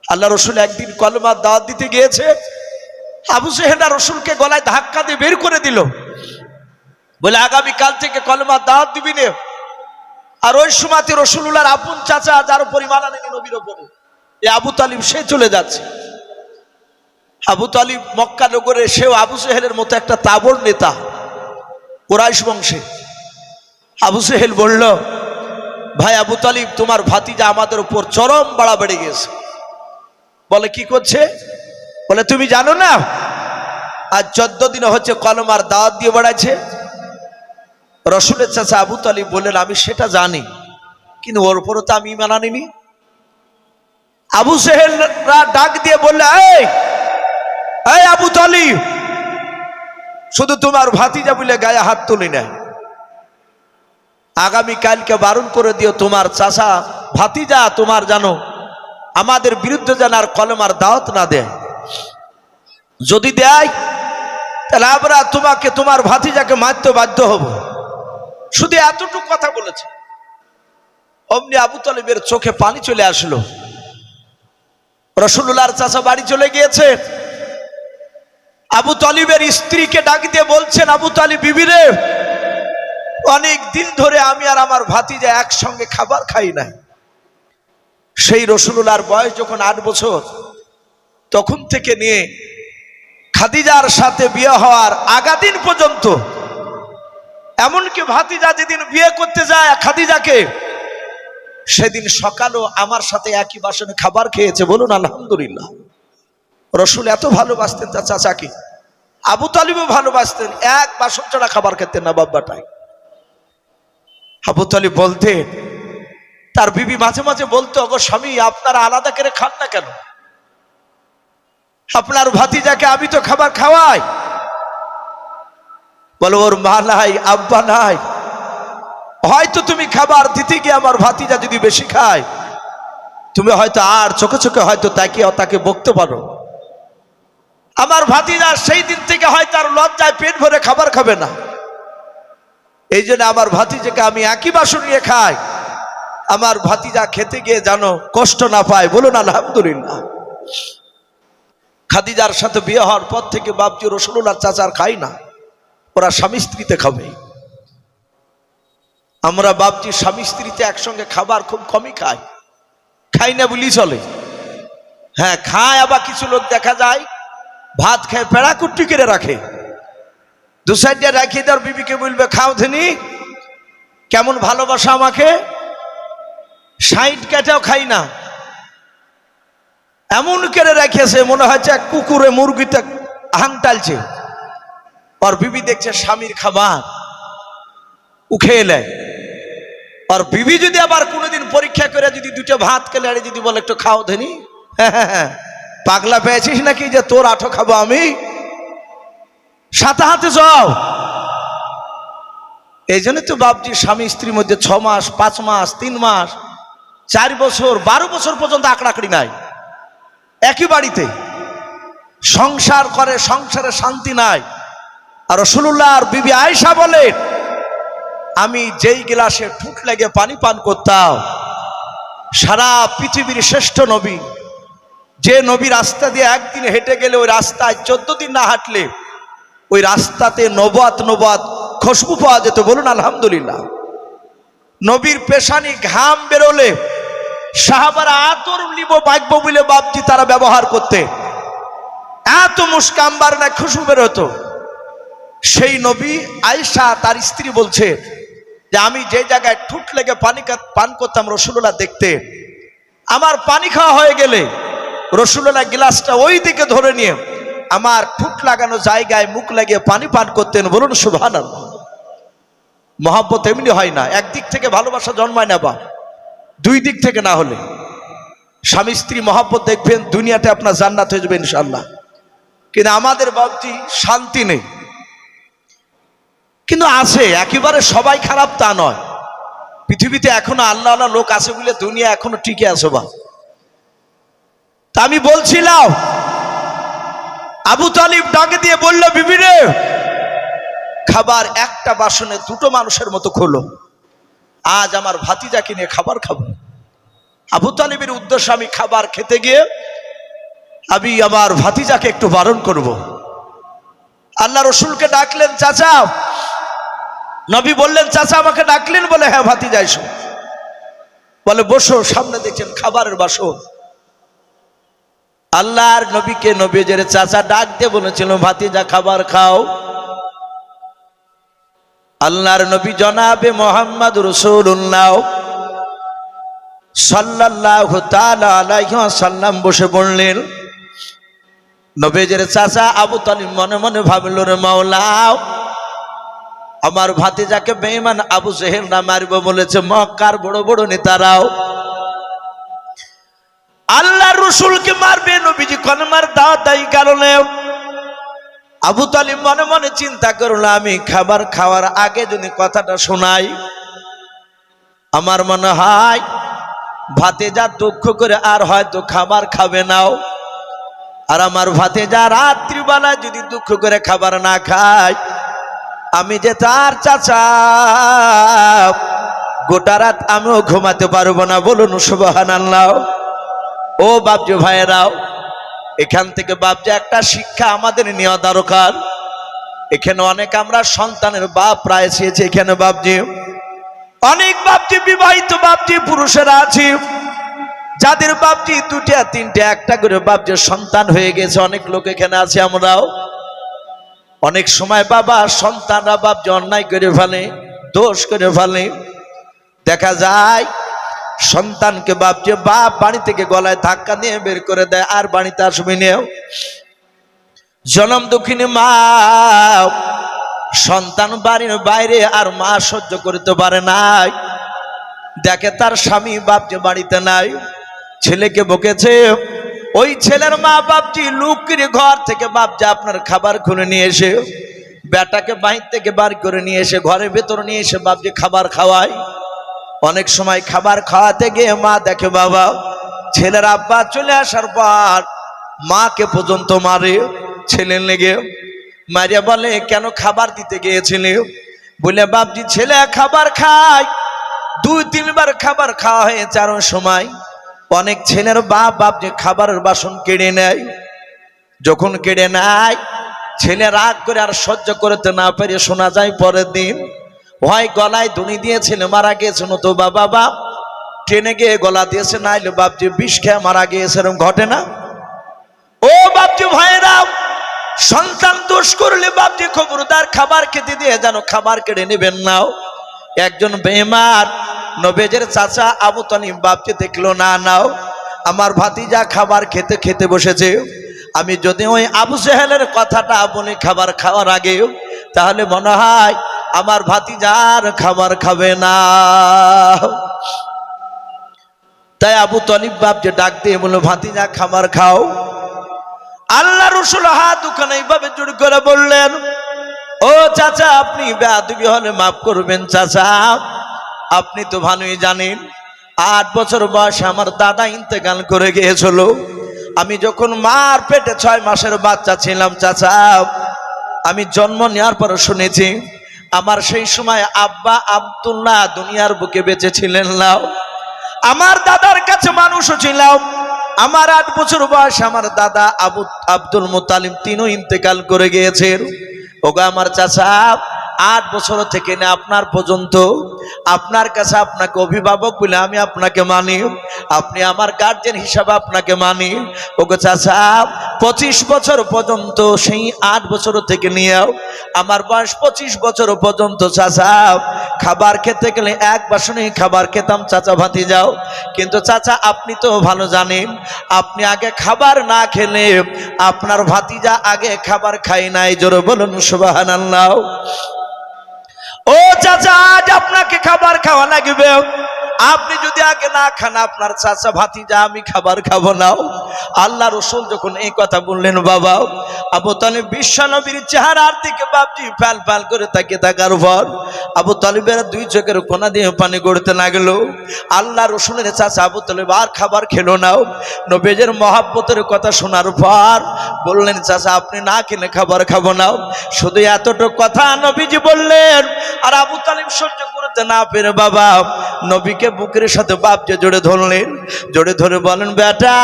আল্লাহ রসুল একদিন কলমার দাওয়াত দিতে গিয়েছে, আবু জেহেল রসুলকে গলায় ধাক্কা দিয়ে বের করে দিল, বলে আগামী কাল থেকে কলমার দাওয়াত দিবি না। আর ওই সময়তে রসুলুল্লাহর আপন চাচা, যার উপর ঈমান আনেনি নবীর উপরে, এই আবু তালিব, সে চলে যাচ্ছে। আবু তালিব মক্কা নগরে, সেও আবু জেহেলের মতো একটা তাবড় নেতা কুরাইশ বংশে। আবু জেহেল বলল, ভাই আবু তালিব, তোমার ভাতিজা আমাদের উপর চরম বাড়াবাড়ি গেছে। বলে কি করছে? বলে তুমি জানো না আজ 14 দিন হচ্ছে কলমার দাওয়াত দিয়ে বেড়াচ্ছে। রসুলের চাচা আবু তালিব বললেন, আমি সেটা জানি, কিন্তু ওর উপরও তো আমি ঈমান আনিনি। আবু জেহেলরা ডাক দিয়ে বললে, এই আবু তালিব, শুধু তোমার ভাতিজা বলে গায়ে হাত তুলি না, আগামী কালকে বারণ করে দিও তোমার চাচা ভাতিজা তোমার জানো আমাদের বিরুদ্ধে যেন আর কলমার দাওয়াত না দেয়। যদি দেয় তাহলে আমরা তোমাকে, তোমার ভাতিজাকে মারতে বাধ্য হব। শুধু এতটুকু কথা বলেছে। অমনি আবু তালিবের চোখে পানি চলে আসলো। রসুলুল্লাহর চাচা বাড়ি চলে গিয়েছে। আবু তালিবের স্ত্রীকে ডাক দিয়ে বলছেন, আবু তালিব বিবি রে, অনেক দিন ধরে আমি আর আমার ভাতিজা একসঙ্গে খাবার খাই নাই। সেই রসুলুল্লাহর বয়স যখন 8 বছর, তখন থেকে নিয়ে খাদিজার সাথে বিয়ে হওয়ার আগা দিন পর্যন্ত, এমনকি ভাতিজা যেদিন বিয়ে করতে যায় খাদিজাকে, সেদিন সকালও আমার সাথে একই বাসনে খাবার খেয়েছে। বলুন আলহামদুলিল্লাহ। রসুল এত ভালোবাসতেন তার চাচাকে। আবু তালিবও ভালোবাসতেন, এক বাসন ছাড়া খাবার খেতেন না বাব্বাটাই। আবু তালিব বলতেন, তার বিবি মাঝে মাঝে বলতো, ওগো স্বামী, আপনারা আলাদা করে খান না কেন? আপনার ভাতিজাকে আমি তো খাবার খাওয়াই। বলো, ওর মা নাই, আব্বা নাই, হয়তো তুমি খাবার দিতে গিয়ে আমার ভাতিজা যদি বেশি খায়, তুমি হয়তো আর চোখে চোখে হয়তো তাকে বকতে পারো। আমার ভাতিজা সেই দিন থেকে হয়তো আর লজ্জায় পেট ভরে খাবার খাবে না। এই জন্য আমার ভাতিজাকে আমি একই বাসন নিয়ে খাই, আমার ভাতিজা খেতে গিয়ে জানো কষ্ট না পায়। বলুন আলহামদুলিল্লাহ। খাদিজার সাথে বিয়ে হওয়ার পর থেকে বাপজি রসুলুল্লাহর চাচার খাই না, ওরা স্বামী স্ত্রীতে খাবে। আমরা বাপজি স্বামী স্ত্রীতে একসঙ্গে খাবার খুব কমই খাই না বলি চলে। হ্যাঁ খায়, আবার কিছু লোক দেখা যায় ভাত খায় পেড়া কুট্টি করে রাখে, 2 সাইডে রাখি, তার বিবিকে বলবে খাও ধেনি, কেমন ভালোবাসা আমাকে, সাইড কেটেও খাই না, এমন করে রেখেছে মনে হচ্ছে এক কুকুরে মুরগিতে হাং টালছে। আর বিবি দেখছে স্বামীর খাবার উঠে এলে, আর বিবি যদি আবার কোনোদিন পরীক্ষা করে যদি 2টা ভাত খেলে যদি বলে একটু খাও ধেনি, হ্যাঁ পাগলা পেয়েছিস নাকি যে তোর আঠো খাবো আমি? সাথে হাতে যাও। এই জন্য তো বাপজি স্বামী স্ত্রীর মধ্যে 6 মাস 5 মাস 3 মাস 4 বছর 12 বছর পর্যন্ত আকড়াকড়ি নাই, একই বাড়িতে সংসার করে, সংসারে শান্তি নাই। আর রাসূলুল্লাহর বিবি আয়েশা বলেন, আমি যেই গ্লাসে ঠুট লেগে পানি পান করতাম, সারা পৃথিবীর শ্রেষ্ঠ নবী, যে নবী রাস্তা দিয়ে একদিন হেঁটে গেলে ওই রাস্তায় 14 দিন না হাঁটলে ওই রাস্তাতে নবুয়াত খুশবু পাওয়া যেত। বলুন আলহামদুলিল্লাহ। নবীর পেশানি ঘাম বেরোলে সাহাবারা আতর নিব বাক্য বলে বাপজি তারা ব্যবহার করতে, এত মুস্কাম্বার না খুশবু বেরোতো। সেই নবী আয়েশা তার স্ত্রী বলছে যে আমি যে জায়গায় ঠুট লেগে পানি পান করতাম রাসূলুল্লাহ দেখতে, আমার পানি খাওয়া হয়ে গেলে রাসূলুল্লাহ গ্লাসটা ওই দিকে ধরে নিয়ে আমার ঠুট লাগানো জায়গায় মুখ লাগিয়ে পানি পান করতেন। বলুন সুবহানাল্লাহ। মহব্বত এমনি হয় না, একদিক থেকে ভালোবাসা জন্মায় না, বা দুই দিক থেকে না হলে স্বামী স্ত্রী মহব্বত দেখবেন দুনিয়াতে আপনার জান্নাত হয়ে যাবে ইনশাআল্লাহ। কিন্তু আমাদের বাপজি শান্তি নেই, কিন্তু আছে, একেবারে সবাই খারাপ তা নয়। পৃথিবীতে এখনো আল্লাহ আল্লাহ লোক আছে বলে দুনিয়া এখনো টিকে আছে। বা তা আমি বলছিলাম, আবু তালিব ডাকে দিয়ে বলল, বিবি রে, খাবার একটা বাসনে 2টো মানুষের মতো খোলো, আজ আমার ভাতিজাকে নিয়ে খাবার খাবো। আবু তালিবের উদ্দেশ্যে আমি খাবার খেতে গিয়ে আমি আমার ভাতিজাকে একটু বারণ করব। আল্লাহ রসুলকে ডাকলেন, চাচা। নবী বললেন, চাচা আমাকে ডাকলেন? বলে, হ্যাঁ ভাতিজা এসো। বলে, বসো। সামনে দেখছেন খাবারের বাসন। আল্লাহর নবীকে নবীজের চাচা ডাক দিয়ে বলেছিল, ভাতিজা খাবার খাও। আল্লাহর নবী জনাবে মুহাম্মদ রাসূলুল্লাহ সাল্লাল্লাহু তাআলা আলাইহি ওয়াসাল্লাম বসে পড়লেন। নবীজের চাচা আবু তালিব মনে মনে ভাবল, রে মাওলা, আমার ভাতিজাকে বেঈমান আবু জেহেল না মারব বলেছে মক্কার বড় বড় নেতারাও। আল্লাহর রাসূলকে মারবে নবীজি কলমার দাওয়াত দেয় কারণে। আবু তালিব মনে মনে চিন্তা করলো, আমি খাবার খাওয়ার আগে যদি কথাটা শোনাই, আমার মনে হয় ভাতিজা দুঃখ করে আর হয়তো খাবার খাবে নাও। আর আমার ভাতিজা রাত্রিবেলায় যদি দুঃখ করে খাবার না খায়, আমি যে তার চাচা, গোটা রাত আমিও ঘুমাতে পারবো না। বলুন সুবহানাল্লাহ। ও বাপজি ভাইয়েরাও, এখান থেকে বাপজি একটা শিক্ষা আমাদের নেওয়া দরকার। এখানে অনেক আমরা সন্তানের বাপ প্রায় এসেছি। এখানে বাপজি অনেক বাপজি বিবাহিত বাপজি পুরুষেরা আছে, যাদের বাপজি 2টা 3টা 1টা করে বাপজি সন্তান হয়ে গেছে। অনেক লোক এখানে আছে। আমরাও অনেক সময় বাবা সন্তানরা বাপজি অন্যায় করে ফেলে, দোষ করে ফেলে। দেখা যায় সন্তানকে বাপজি বাপ বাড়ি থেকে গলায় ধাক্কা দিয়ে বের করে দেয়, আর বাড়িতে আসবে না। জনম দুঃখিনী মা, সন্তান বাড়ির বাইরে আর মা সহ্য করতে পারে নাই, দেখে তার স্বামী বাপজি বাড়িতে নাই, ছেলেকে বকেছে। ওই ছেলের মা বাপজি লুকিয়ে ঘর থেকে বাপজি আপনার খাবার খুলে নিয়ে এসে বেটাকে বাইরে থেকে বার করে নিয়ে এসে ঘরের ভেতর নিয়ে এসে বাপজি খাবার খাওয়ায়। অনেক সময় খাবার খাওয়াতে গিয়ে মা দেখে বাবা ছেলের আব্বা চলে আসার পর মাকে পর্যন্ত মারে। ছেলে লেগে মারিয়া বলে, কেন খাবার দিতে গিয়েছিলে? বলে, বাপজি ছেলে খাবার খায়, 2-3 বার খাবার খাওয়া হয়ে 4 সময়। অনেক ছেলের বাপ বাপজি খাবারের বাসন কেড়ে নেয়। যখন কেড়ে নেয়, ছেলে রাগ করে আর সহ্য করতে না পেরে শোনা যায় পরের দিন হয় গলায় দড়ি দিয়ে ছেলে মারা গিয়েছে, নতুবা বাবা ট্রেনে গিয়ে গলা দিয়েছে, নাইলে বাপজি বিষ খেয়ে মারা গিয়েছে। এরকম ঘটে না? ও বাপজি ভাইরা, সন্তান দোষ করলে বাপজি খবরদার খাবার খেতে দিয়ে যেন খাবার কেড়ে নেবেন নাও। একজন বেঈমান নবীজের চাচা আবু তালিব বাপজি দেখলো, না নাও, আমার ভাতিজা খাবার খেতে খেতে বসেছে, আমি যদি ওই আবু জেহেলের কথাটা বলি খাবার খাওয়ার আগে, তাহলে মনে হয় আমার ভাতিজার খাবার খাবে না। তাই আবু তালিব বাপজি ডাক দিয়ে বলল, ভাতিজা খাবার খাও। আল্লাহ রসুল হাত দুখানে এইভাবে জোর করে বললেন, ও চাচা, আপনি বেয়াদবি হলে মাফ করবেন চাচা। আপনি তো ভালোই জানেন 8 বছর বয়সে আমার দাদা ইন্তেকাল করে গিয়েছিল। আমি যখন মার পেটে 6 মাসের বাচ্চা ছিলাম চাচা, আমি জন্ম নেওয়ার পর শুনেছি আমার সেই সময় আব্বা আব্দুল্লাহ দুনিয়ার বুকে বেঁচে ছিলেন না। আমার দাদার কাছে মানুষও ছিলাম। আমার 8 বছর বয়স আমার দাদা আব্দুল মুতালিব তিনিও ইন্তেকাল করে গিয়েছেন। ওগো আমার চাচা, 8 বছর থেকে না আপনার পর্যন্ত আপনার কাছে আপনাকে অভিভাবক বলে আমি আপনাকে মানি, আপনি আমার গার্জেন হিসাবে আপনাকে মানি। ওগো চাচা, 25 বছর পর্যন্ত, সেই 8 বছর থেকে নিয়েও আমার বয়স 25 বছর পর্যন্ত চাচা, খাবার খেতে গেলে এক বাসনেই খাবার খেতাম চাচা ভাতিজাও। কিন্তু চাচা আপনি তো ভালো জানেন, আপনি আগে খাবার না খেলে আপনার ভাতিজা আগে খাবার খাই নাই। জোরে বলুন সুবহানাল্লাহ। ও চাচা, আজ আপনাকে খাবার খাওয়া লাগবে। আপনি যদি আগে না খান আপনার চাচা ভাতিজা আমি খাবার খাবো না। আল্লাহ রসুল যখন এই কথা বললেন, বাবা আবু তালিব বিশ্বনবীর চেহারার দিকে বাপজি ফ্যাল ফ্যাল করে তাকিয়ে থাকার পর আবু তালিবের 2 চোখের কোনা দিয়ে পানি গড়তে লাগলো। আল্লাহ রসুলের চাচা আবু তালিব আর খাবার খেলো না। নবীর মহাব্বতের কথা শোনার পর বললেন, চাচা আপনি না খেলে খাবার খাবো না। শুধু এতটুকু কথা নবীজি বললেন। আর আবু তালিব সহ্য করতে না পেরে বাবা নবীকে বুকের সাথে বাপজি জড়ে ধরলেন। জড়ে ধরে বলেন, বেটা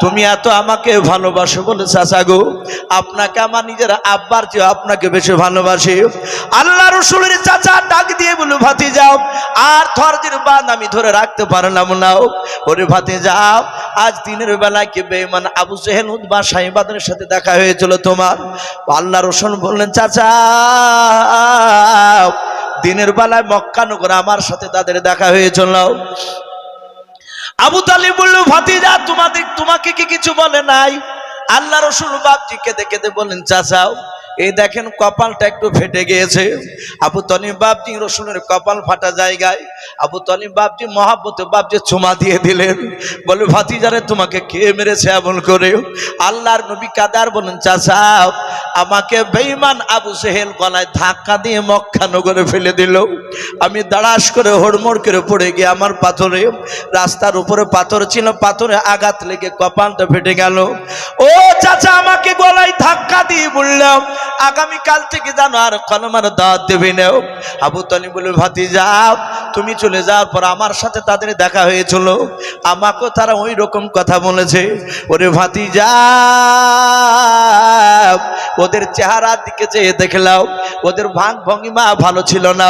তুমি এত আমাকে ভালোবাসো বলে চাচা গো, আপনাকে আমার নিজের আব্বার চেয়ে আপনাকে বেশি ভালোবাসি। আল্লাহ রসুলের চাচা ডাক দিয়ে বলে, ভাতিজা আর ধৈর্যের বাঁধ আমি ধরে রাখতে পারলাম না। ওরে ভাতিজা, আজ দিনের বেলায় কি বেঈমান আবু জেহেল উতবা সাইবাদের সাথে দেখা হয়েছিল তোমার? আল্লাহ রসুল বললেন, চাচা দিনের বেলায় মক্কা নগরে আমার সাথে তাদের দেখা হয়েছিল। আবু তালিব বলল, ভাতিজা তোমাকে কি কিছু বলে নাই? আল্লাহ রসুল বাপজি কেঁদে কেঁদে বলেন, চাচাও এই দেখেন কপালটা একটু ফেটে গিয়েছে। আবু তালিব বাপজি রসুলের কপাল ফাটা জায়গায় আবু তালিব বাপজি মহাব্বতে বাপজি চুমা দিয়ে দিলেন। বলে, ভাতিজারে তোমাকে কে মেরেছে এমন করে? আল্লাহর নবী কাদার বলেন, চাচা আমাকে বেঈমান আবু জেহেল গলায় ধাক্কা দিয়ে মক্কা নগরে ফেলে দিল। আমি দাঁড়াস করে হড়মড় করে পড়ে গিয়ে আমার পাথরে, রাস্তার উপরে পাথর ছিল, পাথরে আঘাত লেগে কপালটা ফেটে গেল। ও চাচা আমাকে গলায় ধাক্কা দিয়ে বললাম, আগামীকাল থেকে জানো আর কলমার দাওয়াত দেবে না। আবু তালিব বলে, ভাতিজা তুমি চলে যাওয়ার পর আমার সাথে তাদের দেখা হয়েছিল, আমাকেও তারা ওই রকম কথা বলেছে। ওরে ভাতিজা ওদের চেহারার দিকে চেয়ে দেখলাম ওদের ভাঙ ভঙ্গিমা ভালো ছিল না।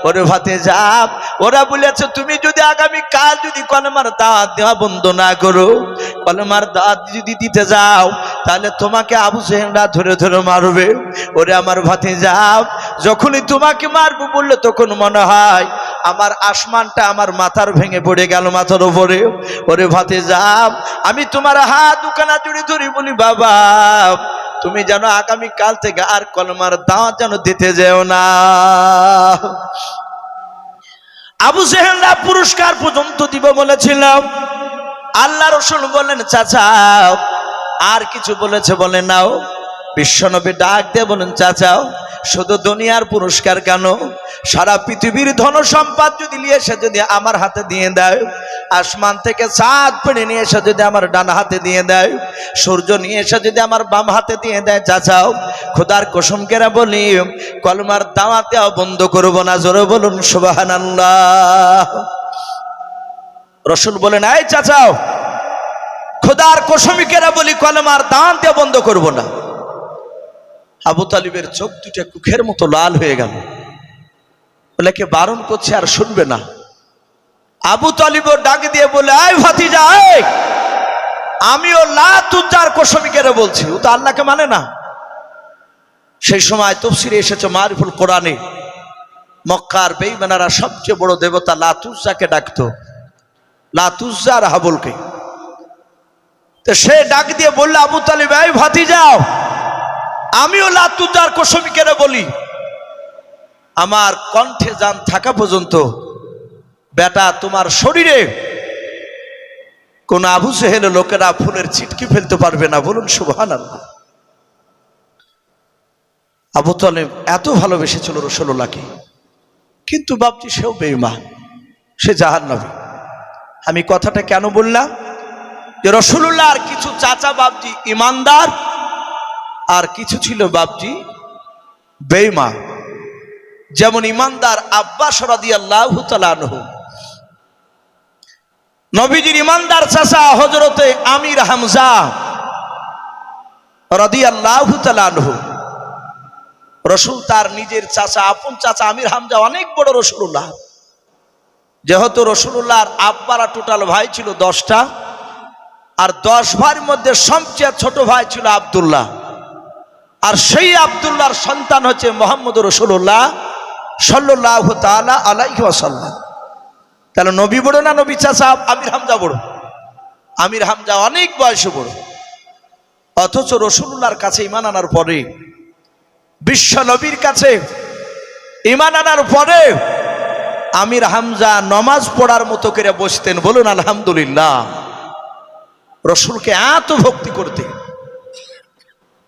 ওরে ভাতিজা ওরা বলেছে তুমি যদি আগামীকাল যদি কলমার দাওয়াত দেওয়া বন্ধ না করো, কলমার দাওয়াত যদি দিতে যাও তাহলে তোমাকে আবু জেহেলরা ধরে ধরে মারবে। ওরে আমার ভাতিজা যখনই তোমাকে মারবো বললো তখন মনে হয় আমার আসমানটা আমার মাথার ভেঙে পড়ে গেল মাথার উপরে। ওরে ভাতিজা আমি তোমার হাত দুখানা জুড়ে ধরি বলি, বাবা তুমি যেন আগামীকাল থেকে আর কলমার দাওয়াত যেন দিতে যেও না। আবু জেহেলরা পুরস্কার পর্যন্ত দিব বলেছিলাম। আল্লাহ রসুল বললেন, চাচা আর কিছু বলেছে বলে নাও। বিশ্বনবী ডাক দিয়ে বলেন, চাচা শুধু দুনিয়ার পুরস্কার কেন, সারা পৃথিবীর ধন সম্পদ যদি নিয়ে এসে যদি আমার হাতে দিয়ে দেয়, আসমান থেকে চাঁদ পেড়ে নিয়ে এসে যদি আমার ডান হাতে দিয়ে দেয়, সূর্য নিয়ে এসে যদি আমার বাম হাতে দিয়ে দেয়, চাচাও খোদার কসম কেরা বলি কলমার দাওয়াত দেওয়া বন্ধ করবো না। জোরে বলুন সুবহানাল্লাহ। রসুল বলেন, এই চাচাও খোদার কসম কেরা বলি কলমার দাওয়াত দেওয়া বন্ধ করবো না। আবু তালিবের চোখ দুটা কুখের মতো লাল হয়ে গেল। বলে, কে বারণ করছে আর শুনবে না। আবু তালিব ডাক দিয়ে বলে, আয় ভাতিজা আমিও লাতুজার কসম কেরা বলছি, ও তো আল্লাহকে মানে না। সেই সময় তাফসীরে এসেছে মারিফুল কোরআনে, মক্কার বেঈমানেরা সবচেয়ে বড় দেবতা লাতুজাকে ডাকতো, লাতুজা আর হাবলকে। তো সে ডাক দিয়ে বললে, আবু তালিব এই ভাতিজাও আমিও লাতুজার কসম কেরা বলি, আমার কণ্ঠে জান থাকা পর্যন্ত বেটা তোমার শরীরে কোন আবু সেহেল লোকেরা ফুলের ছিটকি ফেলতে পারবে না, বলুন সুবহানাল্লাহ। আবু তালেব এত ভালোবেসেছিল রাসূলুল্লাহকে, কিন্তু বাপজি সেও বেঈমান, সে জাহান্নামী। আমি কথাটা কেন বললাম, যে রাসূলুল্লাহর কিছু চাচা বাপজি ইমানদার, আর কিছু ছিল বাপজি বেঈমান। যেমন ইমানদার আব্বাস রাদিয়াল্লাহু তাআলা আনহু, নবীজির ইমানদার চাচা হযরতে আমির হামজা রাদিয়াল্লাহু তাআলা আনহু। রাসূল তার নিজের চাচা, আপন চাচা আমির হামজা অনেক বড় রাসূলুল্লাহ। যেহেতু রাসূলুল্লাহর আব্বারা টোটাল ভাই ছিল 10টা, আর 10 ভাইয়ের মধ্যে সবচেয়ে ছোট ভাই ছিল আব্দুল্লাহ, আর সেই আব্দুল্লাহর সন্তান হচ্ছে মুহাম্মদুর রাসূলুল্লাহ সাল্লাল্লাহু তাআলা আলাইহি ওয়াসাল্লাম। তাহলে নবী বড় না নবী চাচা আমির হামজা বড়? আমির হামজা অনেক বয়সে বড়, অথচ রাসূলুল্লাহর কাছে ঈমান আনার পরে, বিশ্ব নবীর কাছে ঈমান আনার পরে আমির হামজা নামাজ পড়ার মতো করে বসতেন, বলুন আলহামদুলিল্লাহ। রাসূলকে এত ভক্তি করতে।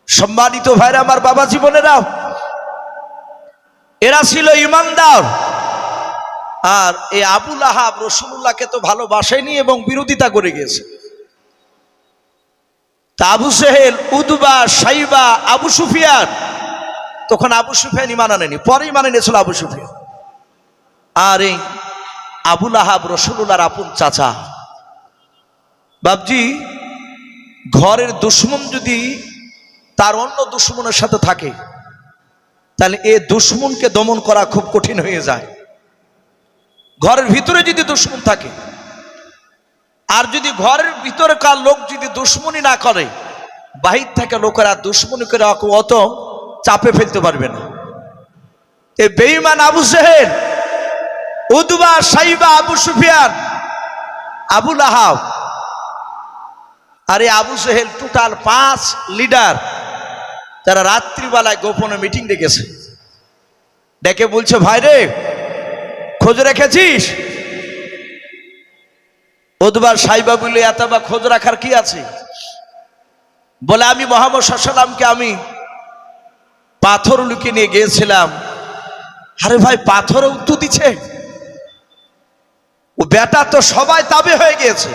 সম্মানিত ভাইরা আমার, বাবা জীবনেরা, এরা ছিল ইমানদার। আর এই আবু লাহাব রাসূলুল্লাহকে তো ভালোবাসেনি এবং বিরোধিতা করে গেছে। তা আবু সেহেল, উতবা, সাইবা, আবু সুফিয়ান, তখন আবু সুফিয়ান ঈমান আনেনি, পরে ঈমান এনেছিল আবু সুফিয়ান। আর এই আবু লাহাব রাসূলুল্লাহর আপন চাচা। বাপজি, ঘরের দুশমন যদি তার অন্য দুশমনের সাথে থাকে, তাহলে এ দুশমনকে দমন করা খুব কঠিন হয়ে যায়। ঘরের ভিতরে যদি দুশমন থাকে, আর যদি ঘরের ভিতরকার লোক যদি দুশমনি না করে, বাহির থেকে লোকেরা দুশমনি করে অত চাপে ফেলতে পারবে না। এই বেঈমান আবু সেহেল, উতবা, সাইবা, আবু সুফিয়ান, আবু লাহাব আর এই আবু সেহেল টোটাল 5 লিডার, তারা রাত্রিবেলায় গোপনে মিটিং ডেকেছে। ডেকে বলছে, ভাই রে, খোঁজ রেখেছিস? উতবা, সাইবা বললে, এতবা খোঁজ রাখার কি আছে? বলে, আমি মুহাম্মদ সাল্লাল্লাহু আলাইহি ওয়াসাল্লামকে আমি পাথর লুকিয়ে নিয়ে গিয়েছিলাম। আরে ভাই, পাথরও উত্তর দিচ্ছে? ও বেটা তো সবাই তাবে হয়ে গিয়েছে।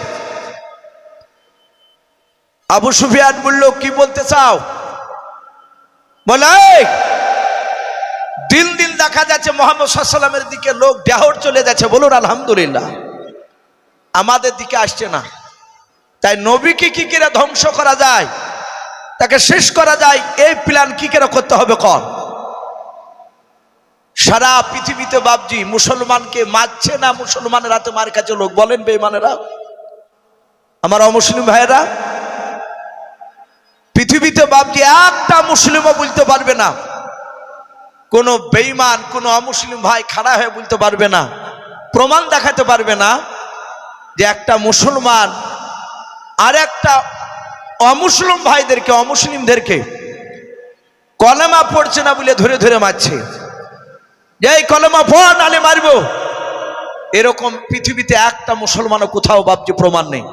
আবু সুফিয়ান বলল, কি বলতে চাও? বলে, দিন দিন দেখা যাচ্ছে মুহাম্মদ সাল্লাল্লাহু আলাইহি ওয়াসাল্লামের দিকে লোক দেহর চলে যাচ্ছে, বলুন আলহামদুলিল্লাহ। আমাদের দিকে আসছে না। তাই নবীকে কি করে ধ্বংস করা যায়, তাকে শেষ করা যায়, এই প্ল্যান কি করে করতে হবে কর। সারা পৃথিবীতে বাপজি মুসলমানকে মারছে না মুসলমানের হাতে মার কাছে লোক, বলেন বেঈমানেরা, আমার অমুসলিম ভাইয়েরা। পৃথিবীতে বাপজি একটা মুসলিমও বলতে পারবে না, কোন বেঈমান, কোন অমুসলিম ভাই খাড়া হয়ে বলতে পারবে না, প্রমাণ দেখাতে পারবে না যে একটা মুসলমান আর একটা অমুসলিম ভাইদেরকে, অমুসলিমদেরকে কলেমা পড়ছে না বলে ধরে ধরে মারছে, যে এই কলেমা পড় নালে মারবো। এরকম পৃথিবীতে একটা মুসলমানও কোথাও বাপজি প্রমাণ নেই।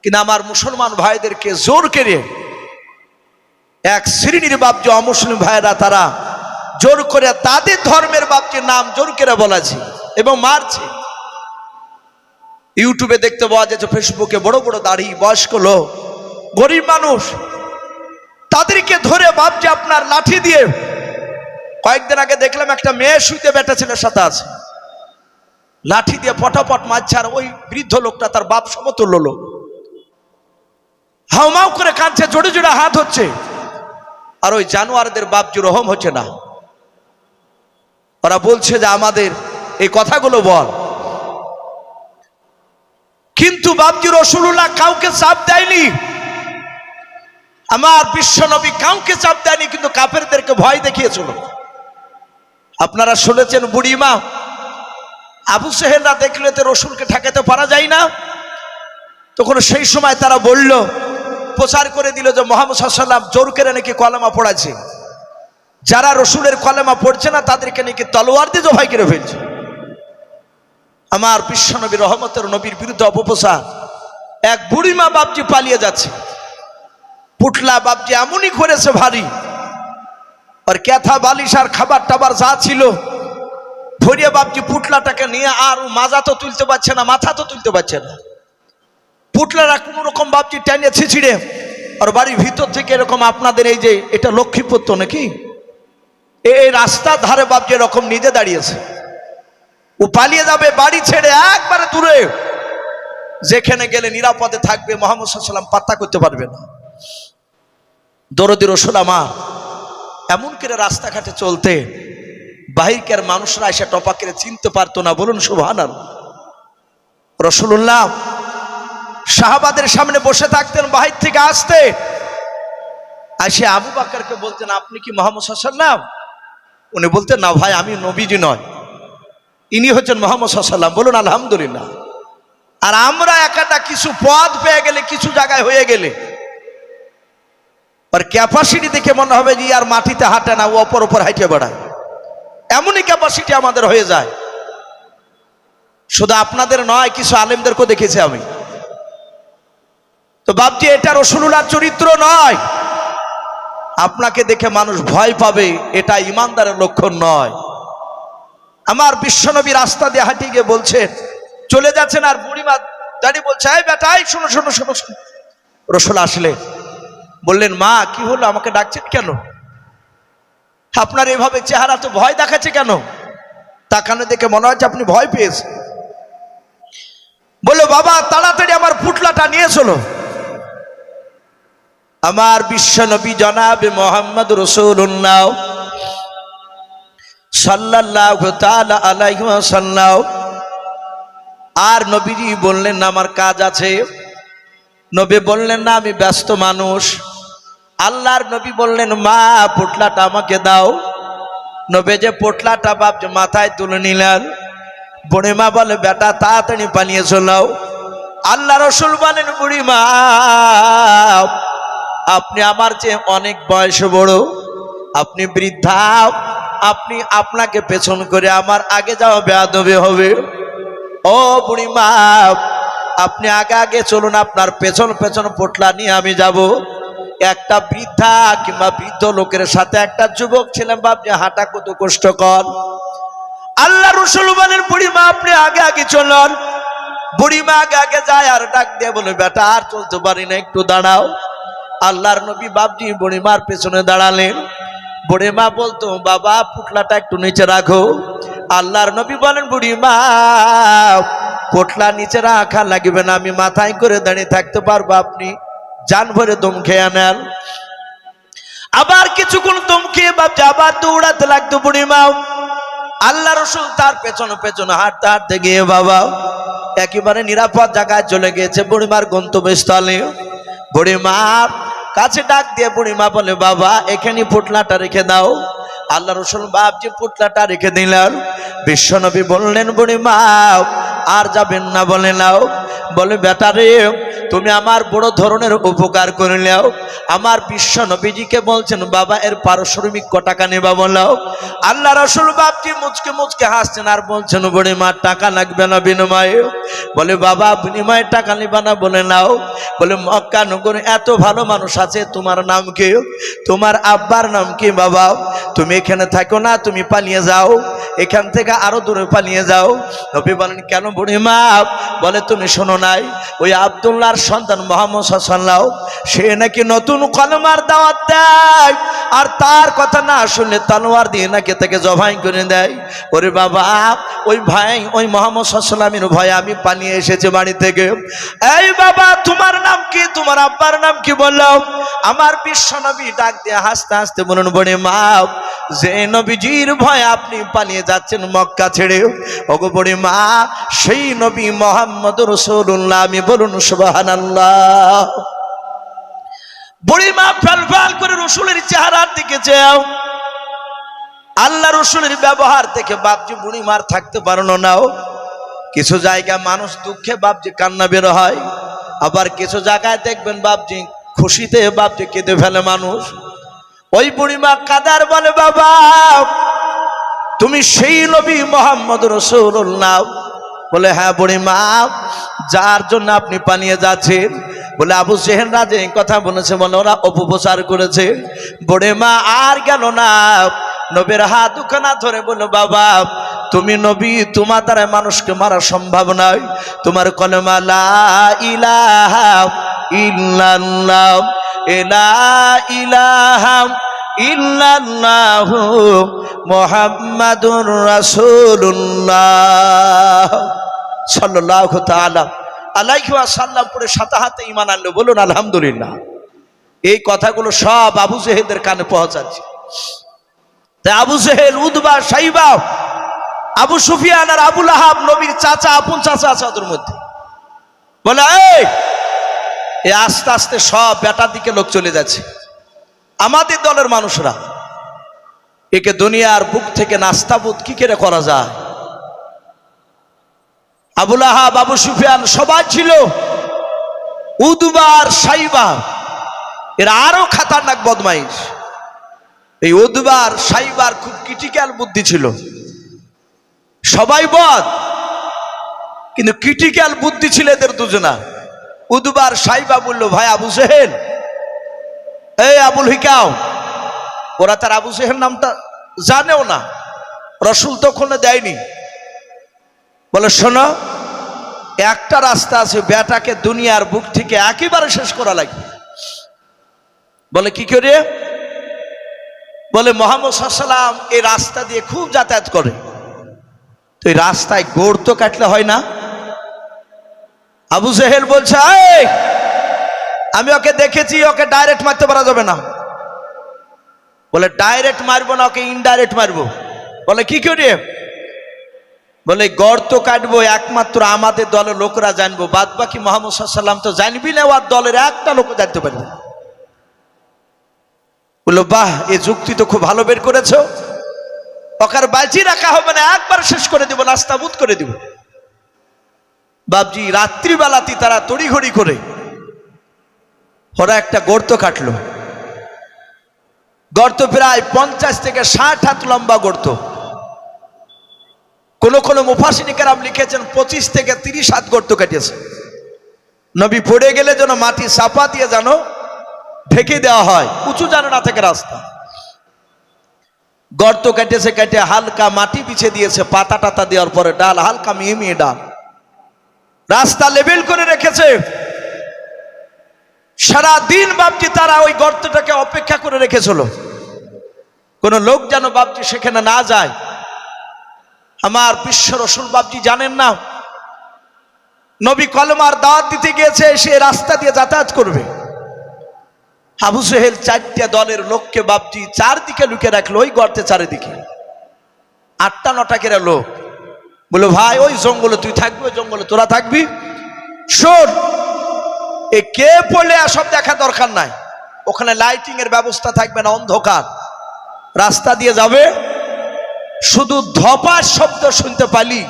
কিন্তু আমার মুসলমান ভাইদেরকে জোর করে এক শ্রেণীর বাপজি অমুসলিম ভাইরা, তারা জোর করে তাদের ধর্মের বাপজির নাম জোর করে বলাছে এবং মারছে। ইউটিউবে দেখতে পাওয়া যাচ্ছে, ফেসবুকে বড় বড় দাড়ি বয়স্ক লোক, গরিব মানুষ, তাদেরকে ধরে বাপজি আপনার লাঠি দিয়ে, কয়েকদিন আগে দেখলাম একটা মেয়ে শুইতে বেটা ছেলের সাথে আছে, লাঠি দিয়ে পটাপট মারছে। আর ওই বৃদ্ধ লোকটা তার বাপ সমতুল্য লোক, হাউমাউ করে কাঁদছে, জোরে জোরে হাত হচ্ছে। আর ওই জানোয়ারদের বাপজি রহম হচ্ছে না। ওরা বলছে যে আমাদের এই কথাগুলো বল। কিন্তু বাপজি রাসূলুল্লাহ কাউকে চাপ দেয়নি, আমার বিশ্ব নবী কাউকে চাপ দেয়নি, কিন্তু কাফেরদেরকে ভয় দেখিয়েছিল। আপনারা শুনেছেন বুড়িমা আবু সেহেলরা দেখলে তো রসুলকে ঠেকাতে পারা যায় না, তখন সেই সময় তারা বলল, প্রচার করে দিল যে মুহাম্মদ সাল্লাল্লাহু আলাইহি ওয়াসাল্লাম জোর করে নাকি কলেমা পড়াচ্ছে, যারা রসুলের কলেমা পড়ছে না তাদেরকে নাকি তলোয়ার দিয়ে জবাই করে ফেলছে। আমার বিশ্ব নবী রহমতের নবীর বিরুদ্ধে অপপ্রচার, এক বুড়িমা বাপজি পালিয়ে যাচ্ছে। পুটলা বাপজি এমনই করেছে ভারী, আর ক্যাথা বালিশ আর খাবার টাবার যা ছিল ধরিয়ে বাপজি পুটলাটাকে নিয়ে আর মাজা তো তুলতে পারছে না, মাথা তো তুলতে পারছে না। পুটলারা কোন রকম বাপজি টেনে ছিঁড়ে আর বাড়ির ভিতর থেকে এরকম আপনাদের এই যে এটা লক্ষ্মীপুর তো নাকি, এই রাস্তার ধারে বাপজি এরকম নিজে দাঁড়িয়েছে। ও পালিয়ে যাবে বাড়ি ছেড়ে একবারে দূরে, যেখানে গেলে নিরাপদে থাকবে, মুহাম্মদ সাল্লাল্লাহু আলাইহি ওয়াসাল্লাম পাত্তা করতে পারবে না। দরদি রাসূল আমার এমন করে রাস্তাঘাটে চলতে বাহিরকার মানুষরা এসে টপা করে চিনতে পারতো না। বলুন সুবহানাল্লাহ। রাসূলুল্লাহ সাহাবাদের সামনে বসে থাকতেন, বাহির থেকে আসতে আসে আবু বকরকে বলতেন, আপনি কি মুহাম্মদ সাল্লাল্লাহু আলাইহি ওয়াসাল্লাম? উনি বলতেন, না ভাই, আমি নবীজি নয়, ইনি হচ্ছেন মুহাম্মদ সাল্লাল্লাহু আলাইহি ওয়াসাল্লাম। বলুন আলহামদুলিল্লাহ। আর আমরা একটা কিছু পথ পেয়ে গেলে, কিছু জায়গায় হয়ে গেলে আর ক্যাপাসিটি দেখে মনে হবে যে আর মাটিতে হাঁটে না, ও অপর অপর হাঁটে বেড়ায়, এমনই ক্যাপাসিটি আমাদের হয়ে যায়। শুধু আপনাদের নয়, কিছু আলেমদেরকেও দেখেছি আমি। তো বাপজি এটা রাসূলুল্লাহর চরিত্র নয়। আপনাকে দেখে মানুষ ভয় পাবে, এটা ইমানদারের লক্ষণ নয়। আমার বিশ্বনবী রাস্তা দিয়ে হাঁটিয়ে গিয়ে বলছেন, চলে যাচ্ছেন, আর বুড়িমা দাঁড়িয়ে বলছে, এই বেটা, এই শোনো শোনো শোনো শোনো। রাসূল আসলে বললেন, মা কি হলো, আমাকে ডাকছেন কেন? আপনার এভাবে চেহারা তো ভয় দেখাচ্ছে কেন? তাকানে দেখে মনে হচ্ছে আপনি ভয় পেয়েছেন। বললো, বাবা তাড়াতাড়ি আমার পুটলাটা নিয়ে চলো। আমার বিশ্বনবী জনাবে মুহাম্মদ রাসূলুল্লাহ সাল্লাল্লাহু তাআলা আলাইহি ওয়াসাল্লাম আর নবীজি বললেন, না আমার কাজ আছে। নবী বললেন, না আমি ব্যস্ত মানুষ। আল্লাহর নবী বললেন, মা পোটলাটা আমাকে দাও। নবী যে পোটলাটা বাপজি মাথায় তুলে নিলেন। বুড়িমা বলে, বেটা তাড়াতাড়ি পালিয়ে চলাও। আল্লাহ রাসূল বলেন, বুড়িমা আপনি আমার চেয়ে অনেক বয়স বড়, আপনি বৃদ্ধা, আপনাকে পেছন করে আমার আগে যাওয়া বেয়াদবি হবে। ও বুড়িমা, আপনি আগে আগে চলুন, আপনার পেছন পেছন পোটলা নিয়ে আমি যাব। একটা বৃদ্ধা কিংবা বৃদ্ধ লোকের সাথে একটা যুবক ছিলেন বাপজি, হাঁটা কত কষ্টকর। আল্লাহ রাসূল বলেন, বুড়িমা আপনি আগে আগে চলুন। বুড়িমা আগে আগে যায় আর ডাক দিয়ে বলে, বেটা আর চলতে পারি না, একটু দাঁড়াও। আল্লাহর নবী বাপজি বুড়িমার পেছনে দাঁড়ালেন। বুড়িমা বলতো, বাবা পুটলাটা একটু নিচে রাখো। আল্লাহর নবী বলেন, বুড়িমা পোটলা নিচে রাখা লাগবে না, আমি মাথায় করে দাঁড়িয়ে থাকতে পারবো, আপনি জান ভরে দম খেয়ে নেন। আবার কিছুক্ষণ দম খেয়ে বাপজি আবার দৌড়াতে লাগতো বুড়িমা। আল্লাহ রাসূল তার পেছনে পেছনে হাঁটতে হাঁটতে গিয়ে বাবা একেবারে নিরাপদ জায়গায় চলে গেছে, বুড়িমার গন্তব্যস্থলে। বুড়িমা কাছে ডাক দিয়ে বুড়িমা বলে, বাবা এখানে পুটলাটা রেখে দাও। আল্লাহ রাসূল বাপজি পুটলাটা রেখে দিলেন। বিশ্বনবী বললেন, বুড়িমা আর যাবেন না? বলে নাও। বলে, বেটা রে, তুমি আমার বড় ধরনের উপকার করলেও। আমার বিশ্ব নবীজিকে বলছেন, বাবা এর পারিশ্রমিক ক টাকা নেবা বলো। আল্লাহ রাসূল বাপজি মুচকে মুচকে হাসছেন আর বলছেন, বুড়িমা টাকা লাগবে না বিনিময়ে। বলে, বাবা বিনিময়ে টাকা নেবা না? বলে নাও। বলে, মক্কা নগরে এত ভালো মানুষ আছে, তোমার নাম কি? তোমার আব্বার নাম কি? বাবা তুমি এখানে থাকো না, তুমি পালিয়ে যাও, এখান থেকে আরো দূরে পালিয়ে যাও। নবী বলেন, কেন বুড়িমা? বলে, তুমি শোনো নাই ওই আব্দুল্লাহর সন্তান মুহাম্মদ সাল্লাল্লাহু আলাইহি ওয়াসাল্লাম, সে নাকি নতুন কলমার দাওয়াত দেয়, আর তার কথা না শুনলে তলোয়ার দিয়ে নাকি তাকে জবাই করে দেয়। ওরে বাবা, ওই ভাই ওই মুহাম্মদ সাল্লাল্লাহু আলাইহি ওয়াসাল্লামের ভয়ে আমি পালিয়ে এসেছি বাড়ি থেকে। এই বাবা তোমার নাম কি? তোমার আব্বার নাম কি? বললো। আমার বিশ্ব নবী ডাক দিয়ে হাসতে হাসতে বলুন, বুড়িমা যে নবীজির ভয়ে আপনি পালিয়ে যাচ্ছেন মক্কা ছেড়ে, ওগো বুড়িমা সেই নবী মুহাম্মদ রাসূলুল্লাহ। আমি বলুন সুবহানাল্লাহ। বুড়িমা ফাল ফাল করে রসুলের চেহারার দিকে চাও। আল্লাহ রসুলের ব্যবহার থেকে বাপজি বুড়িমার থাকতে পারলো না। কিছু জায়গায় মানুষ দুঃখে বাপজি কান্না বের হয়, আবার কিছু জায়গায় দেখবেন বাপজি খুশিতে বাপজি কেঁদে ফেলে মানুষ। ওই বুড়িমা কাদার বলে, বাবা তুমি সেই নবী মুহাম্মদ রাসূলুল্লাহ বলে হ্যাঁ বুড়িমা, যার জন্য আপনি পালিয়ে যাচ্ছেন, বলে আবু জেহেলরা যে কথা বলেছে, বলে ওরা অপপ্রচার করেছে। বুড়িমা আর গেল না, নবীর হাত দুখানা ধরে বলল, বাবা তুমি নবী, তোমার দ্বারা মানুষকে মারা সম্ভব নয়, তোমার কলেমা লা ইলাহা ইল্লাল্লাহ, লা ইলাহা ইল্লাল্লাহু মুহাম্মাদুর রাসূলুল্লাহ সাল্লাল্লাহু তাআলা আলাইহি ওয়াসাল্লাম পড়ে সাথে হাতে ঈমান আনলো। বলুন আলহামদুলিল্লাহ। এই কথাগুলো সব আবু জেহেলদের কানে পৌঁছাচ্ছে। তাই আবু জেহেল, উতবা, শাইবা, আবু সুফিয়ান আর আবু লাহাব নবীর চাচা, আপন চাচা আছে ওদের মধ্যে। বলে এই আস্তে আস্তে সব বেটার দিকে লোক চলে যাচ্ছে। আমাদের দলের মানুষরা একে দুনিয়ার বুক থেকে নাস্তাবুদ কি করে করা যায়। আবু লাহাব, আবু সুফিয়ান সবাই ছিল, উতবা আর শাইবা এরা আরো খাতারনাক বদমাইশ। এই উতবা আর শাইবার খুব ক্রিটিক্যাল বুদ্ধি ছিল। সবাই বদ, কিন্তু ক্রিটিক্যাল বুদ্ধি ছিল এদের দুজনা। উতবা আর শাইবা বলল, ভাই আবু জেহেল, এই আবুল হিকাও, ওরা তার আবু জেহেল নামটা জানেও না, রসুল তখন দেয়নি। বলে শোনো, একটা রাস্তা আছে, বেটাকে দুনিয়ার বুক থেকে একেবারে শেষ করা লাগবে। বলে কি করে? বলে মুহাম্মদ সাল্লাল্লাহু আলাইহি ওয়াসাল্লাম এই রাস্তা দিয়ে খুব যাতায়াত করে, তো এই রাস্তায় গোড় তো কাটলে হয় না। আবু জেহেল বলছে, এই আমি ওকে দেখেছি, ওকে ডাইরেক্ট মারতে পারা যাবে না। বলে ডাইরেক্ট মারবো না, ওকে ইনডাইরেক্ট মারবো। বলে কি করে? বলে গর্ত কাটবো একমাত্র আমাদের দলের লোকরা জানবো, বাদ বাকি মুহাম্মদ সাল্লাল্লাহু আলাইহি ওয়াসাল্লাম তো জানবি না, ওর দলের একটা লোক জানতে পারবে না। বললো বাহ, এই যুক্তি তো খুব ভালো বের করেছো, ওকে বাজি রাখা হবে না, একবার শেষ করে দিব, নাস্তাবুদ করে দিব। বাবজি রাত্রিবেলাতে তারা তড়িঘড়ি করে ওরা একটা গর্ত কাটলো। গর্ত প্রায় 50 থেকে 60 হাত লম্বা গর্ত। কোন কোন মুফাসসিরিন কেরাম লিখেছেন 25 থেকে 30 হাত গর্ত কাটিয়েছে। নবী পড়ে গেলে যেন মাটি চাপা দিয়ে যেন ঢেকে দেওয়া হয়, উঁচু যেন না থেকে রাস্তা। গর্ত কাটিয়েছে, কেটে হালকা মাটি বিছিয়ে দিয়েছে, পাতা টাতা দেওয়ার পরে ডাল হালকা মিহি মিহি ডাল, রাস্তা লেভেল করে রেখেছে। সারা দিন বাপজি তারা ওই গর্তটাকে অপেক্ষা করে রেখেছিল, কোন লোক যেন বাপজি সেখানে না যায়। আমার বিশ্ব রসুল বাপজি জানেন না, নবী কলমার দাওয়াত দিতে গিয়েছে, সে রাস্তা দিয়ে যাতায়াত করবে। আবু জেহেল 4টে দলের লোককে বাপজি চারদিকে লুকিয়ে রাখলো, ওই গর্তে চারিদিকে 8টা-9টা করে লোক। বলো ভাই ওই জঙ্গলে তুই থাকবি, ওই জঙ্গলে তোরা থাকবি। শোন, এ কে পড়লে সব দেখা দরকার নাই, ওখানে লাইটিং এর ব্যবস্থা থাকবে না, অন্ধকার রাস্তা দিয়ে যাবে, শুধু ধপার শব্দ শুনতে পালি,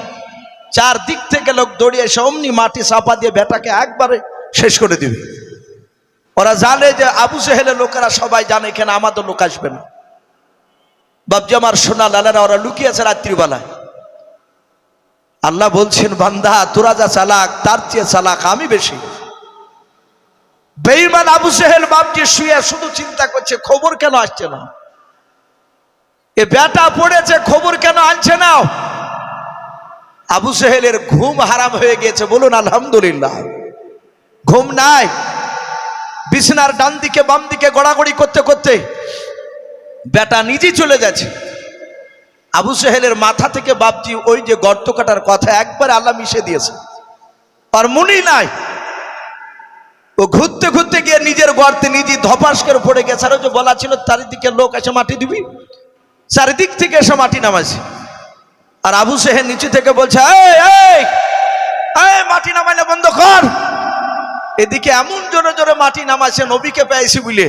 চারদিক থেকে লোক দৌড়িয়ে এসে অমনি মাটি চাপা দিয়ে বেটাকে একবারে শেষ করে দিবে। ওরা জানে যে আবু জেহেলের লোকেরা সবাই জানে এখানে আমাদের লোক আসবে না। বাবজি আমার সোনা লালারা, ওরা লুকিয়েছে রাত্রিবেলায়। আল্লাহ বলছেন, বান্দা তোরা যা চালাক, তার চেয়ে চালাক আমি বেশি। বেঈমান আবু জেহেল বাপজি শুয়ে শুধু চিন্তা করছে, খবর কেন আসছে না, এ বেটা পড়েছে, খবর কেন আনছে না। আবু জেহেলের ঘুম হারাম হয়ে গেছে, বলুন আলহামদুলিল্লাহ। ঘুম নাই, বিছানার ডান দিকে বাম দিকে গড়াগড়ি করতে করতে বেটা নিজে চলে যাচ্ছে। আবু জেহেলের মাথা থেকে বাপজি ওই যে গর্ত কাটার কথা একবার আল্লাহ মিশে দিয়েছে, আর মনেই নাই। ও ঘুরতে ঘুরতে গিয়ে নিজের গর্তে নিজে ধপাস করে পড়ে গেছে। আর যে বলা ছিল চারিদিকে লোক এসে মাটি দিবি, চারিদিক থেকে এসে মাটি নামাইছে। আর আবু জেহেল নিচে থেকে বলছে, এই মাটি নামাইলে বন্ধ কর। এদিকে এমন জোরে জোরে মাটি নামাইছে, নবীকে পেয়েছি বুঝলে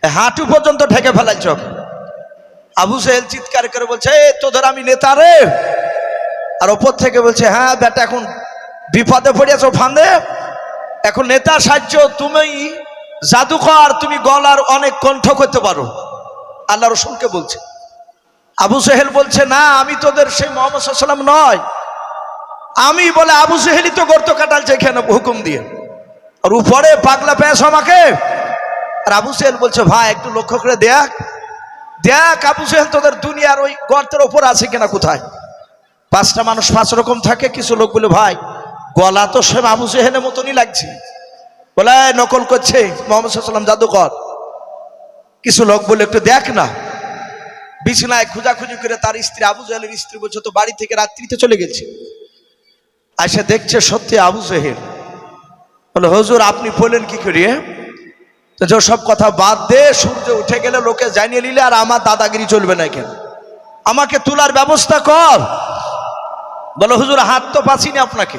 হাঁটু পর্যন্ত ঢেকে ফেলাইছ। আবু জেহেল চিৎকার করে বলছে, তোদের আমি নেতা রে। আর ওপর থেকে বলছে, হ্যাঁ বেটা এখন বিপদে পড়িয়াছ ফান্দে, এখন নেতার সাহায্য, তুমি জাদুকর, তুমি গলার অনেক কণ্ঠ করতে পারো। আল্লাহ রসুলকে বলছে। আবু জেহেল বলছে, না আমি তোদের সেই মুহাম্মদ সাল্লাল্লাহু আলাইহি ওয়াসাল্লাম নয়, আমি বলে আবু জেহেলি তো গর্ত কাটালছে এখানে হুকুম দিয়ে, আর উপরে পাগলা পেয়েছ আমাকে। আর আবু জেহেল বলছে ভাই একটু লক্ষ্য করে দেখ দেখ আবু জেহেল তোদের দুনিয়ার ওই গর্তের ওপর আছে কিনা কোথায়। পাঁচটা মানুষ পাঁচ রকম থাকে। কিছু লোক বলে ভাই গলা তো সে আবু জেহেলের মতনই লাগছে, বলে নকল করছে মোহাম্মদ সাল্লাম জাদুকর। কিছু লোক বলে একটু দেখ না। বিছানায় খোঁজাখুঁজি করে তার স্ত্রী আবু জেহেলের স্ত্রী বলছে তো বাড়ি থেকে রাত্রিতে চলে গেছে, এসে দেখছে সত্যি আবু জেহেল। বলে হুজুর আপনি বললেন কি করিয়ে? তো সব কথা বাদ দে, সূর্য উঠে গেলে লোকে জানিয়ে নিলে আর আমার দাদাগিরি চলবে না, কেন আমাকে তোলার ব্যবস্থা কর। বলে হুজুর হাত তো পাচ্ছি না আপনাকে।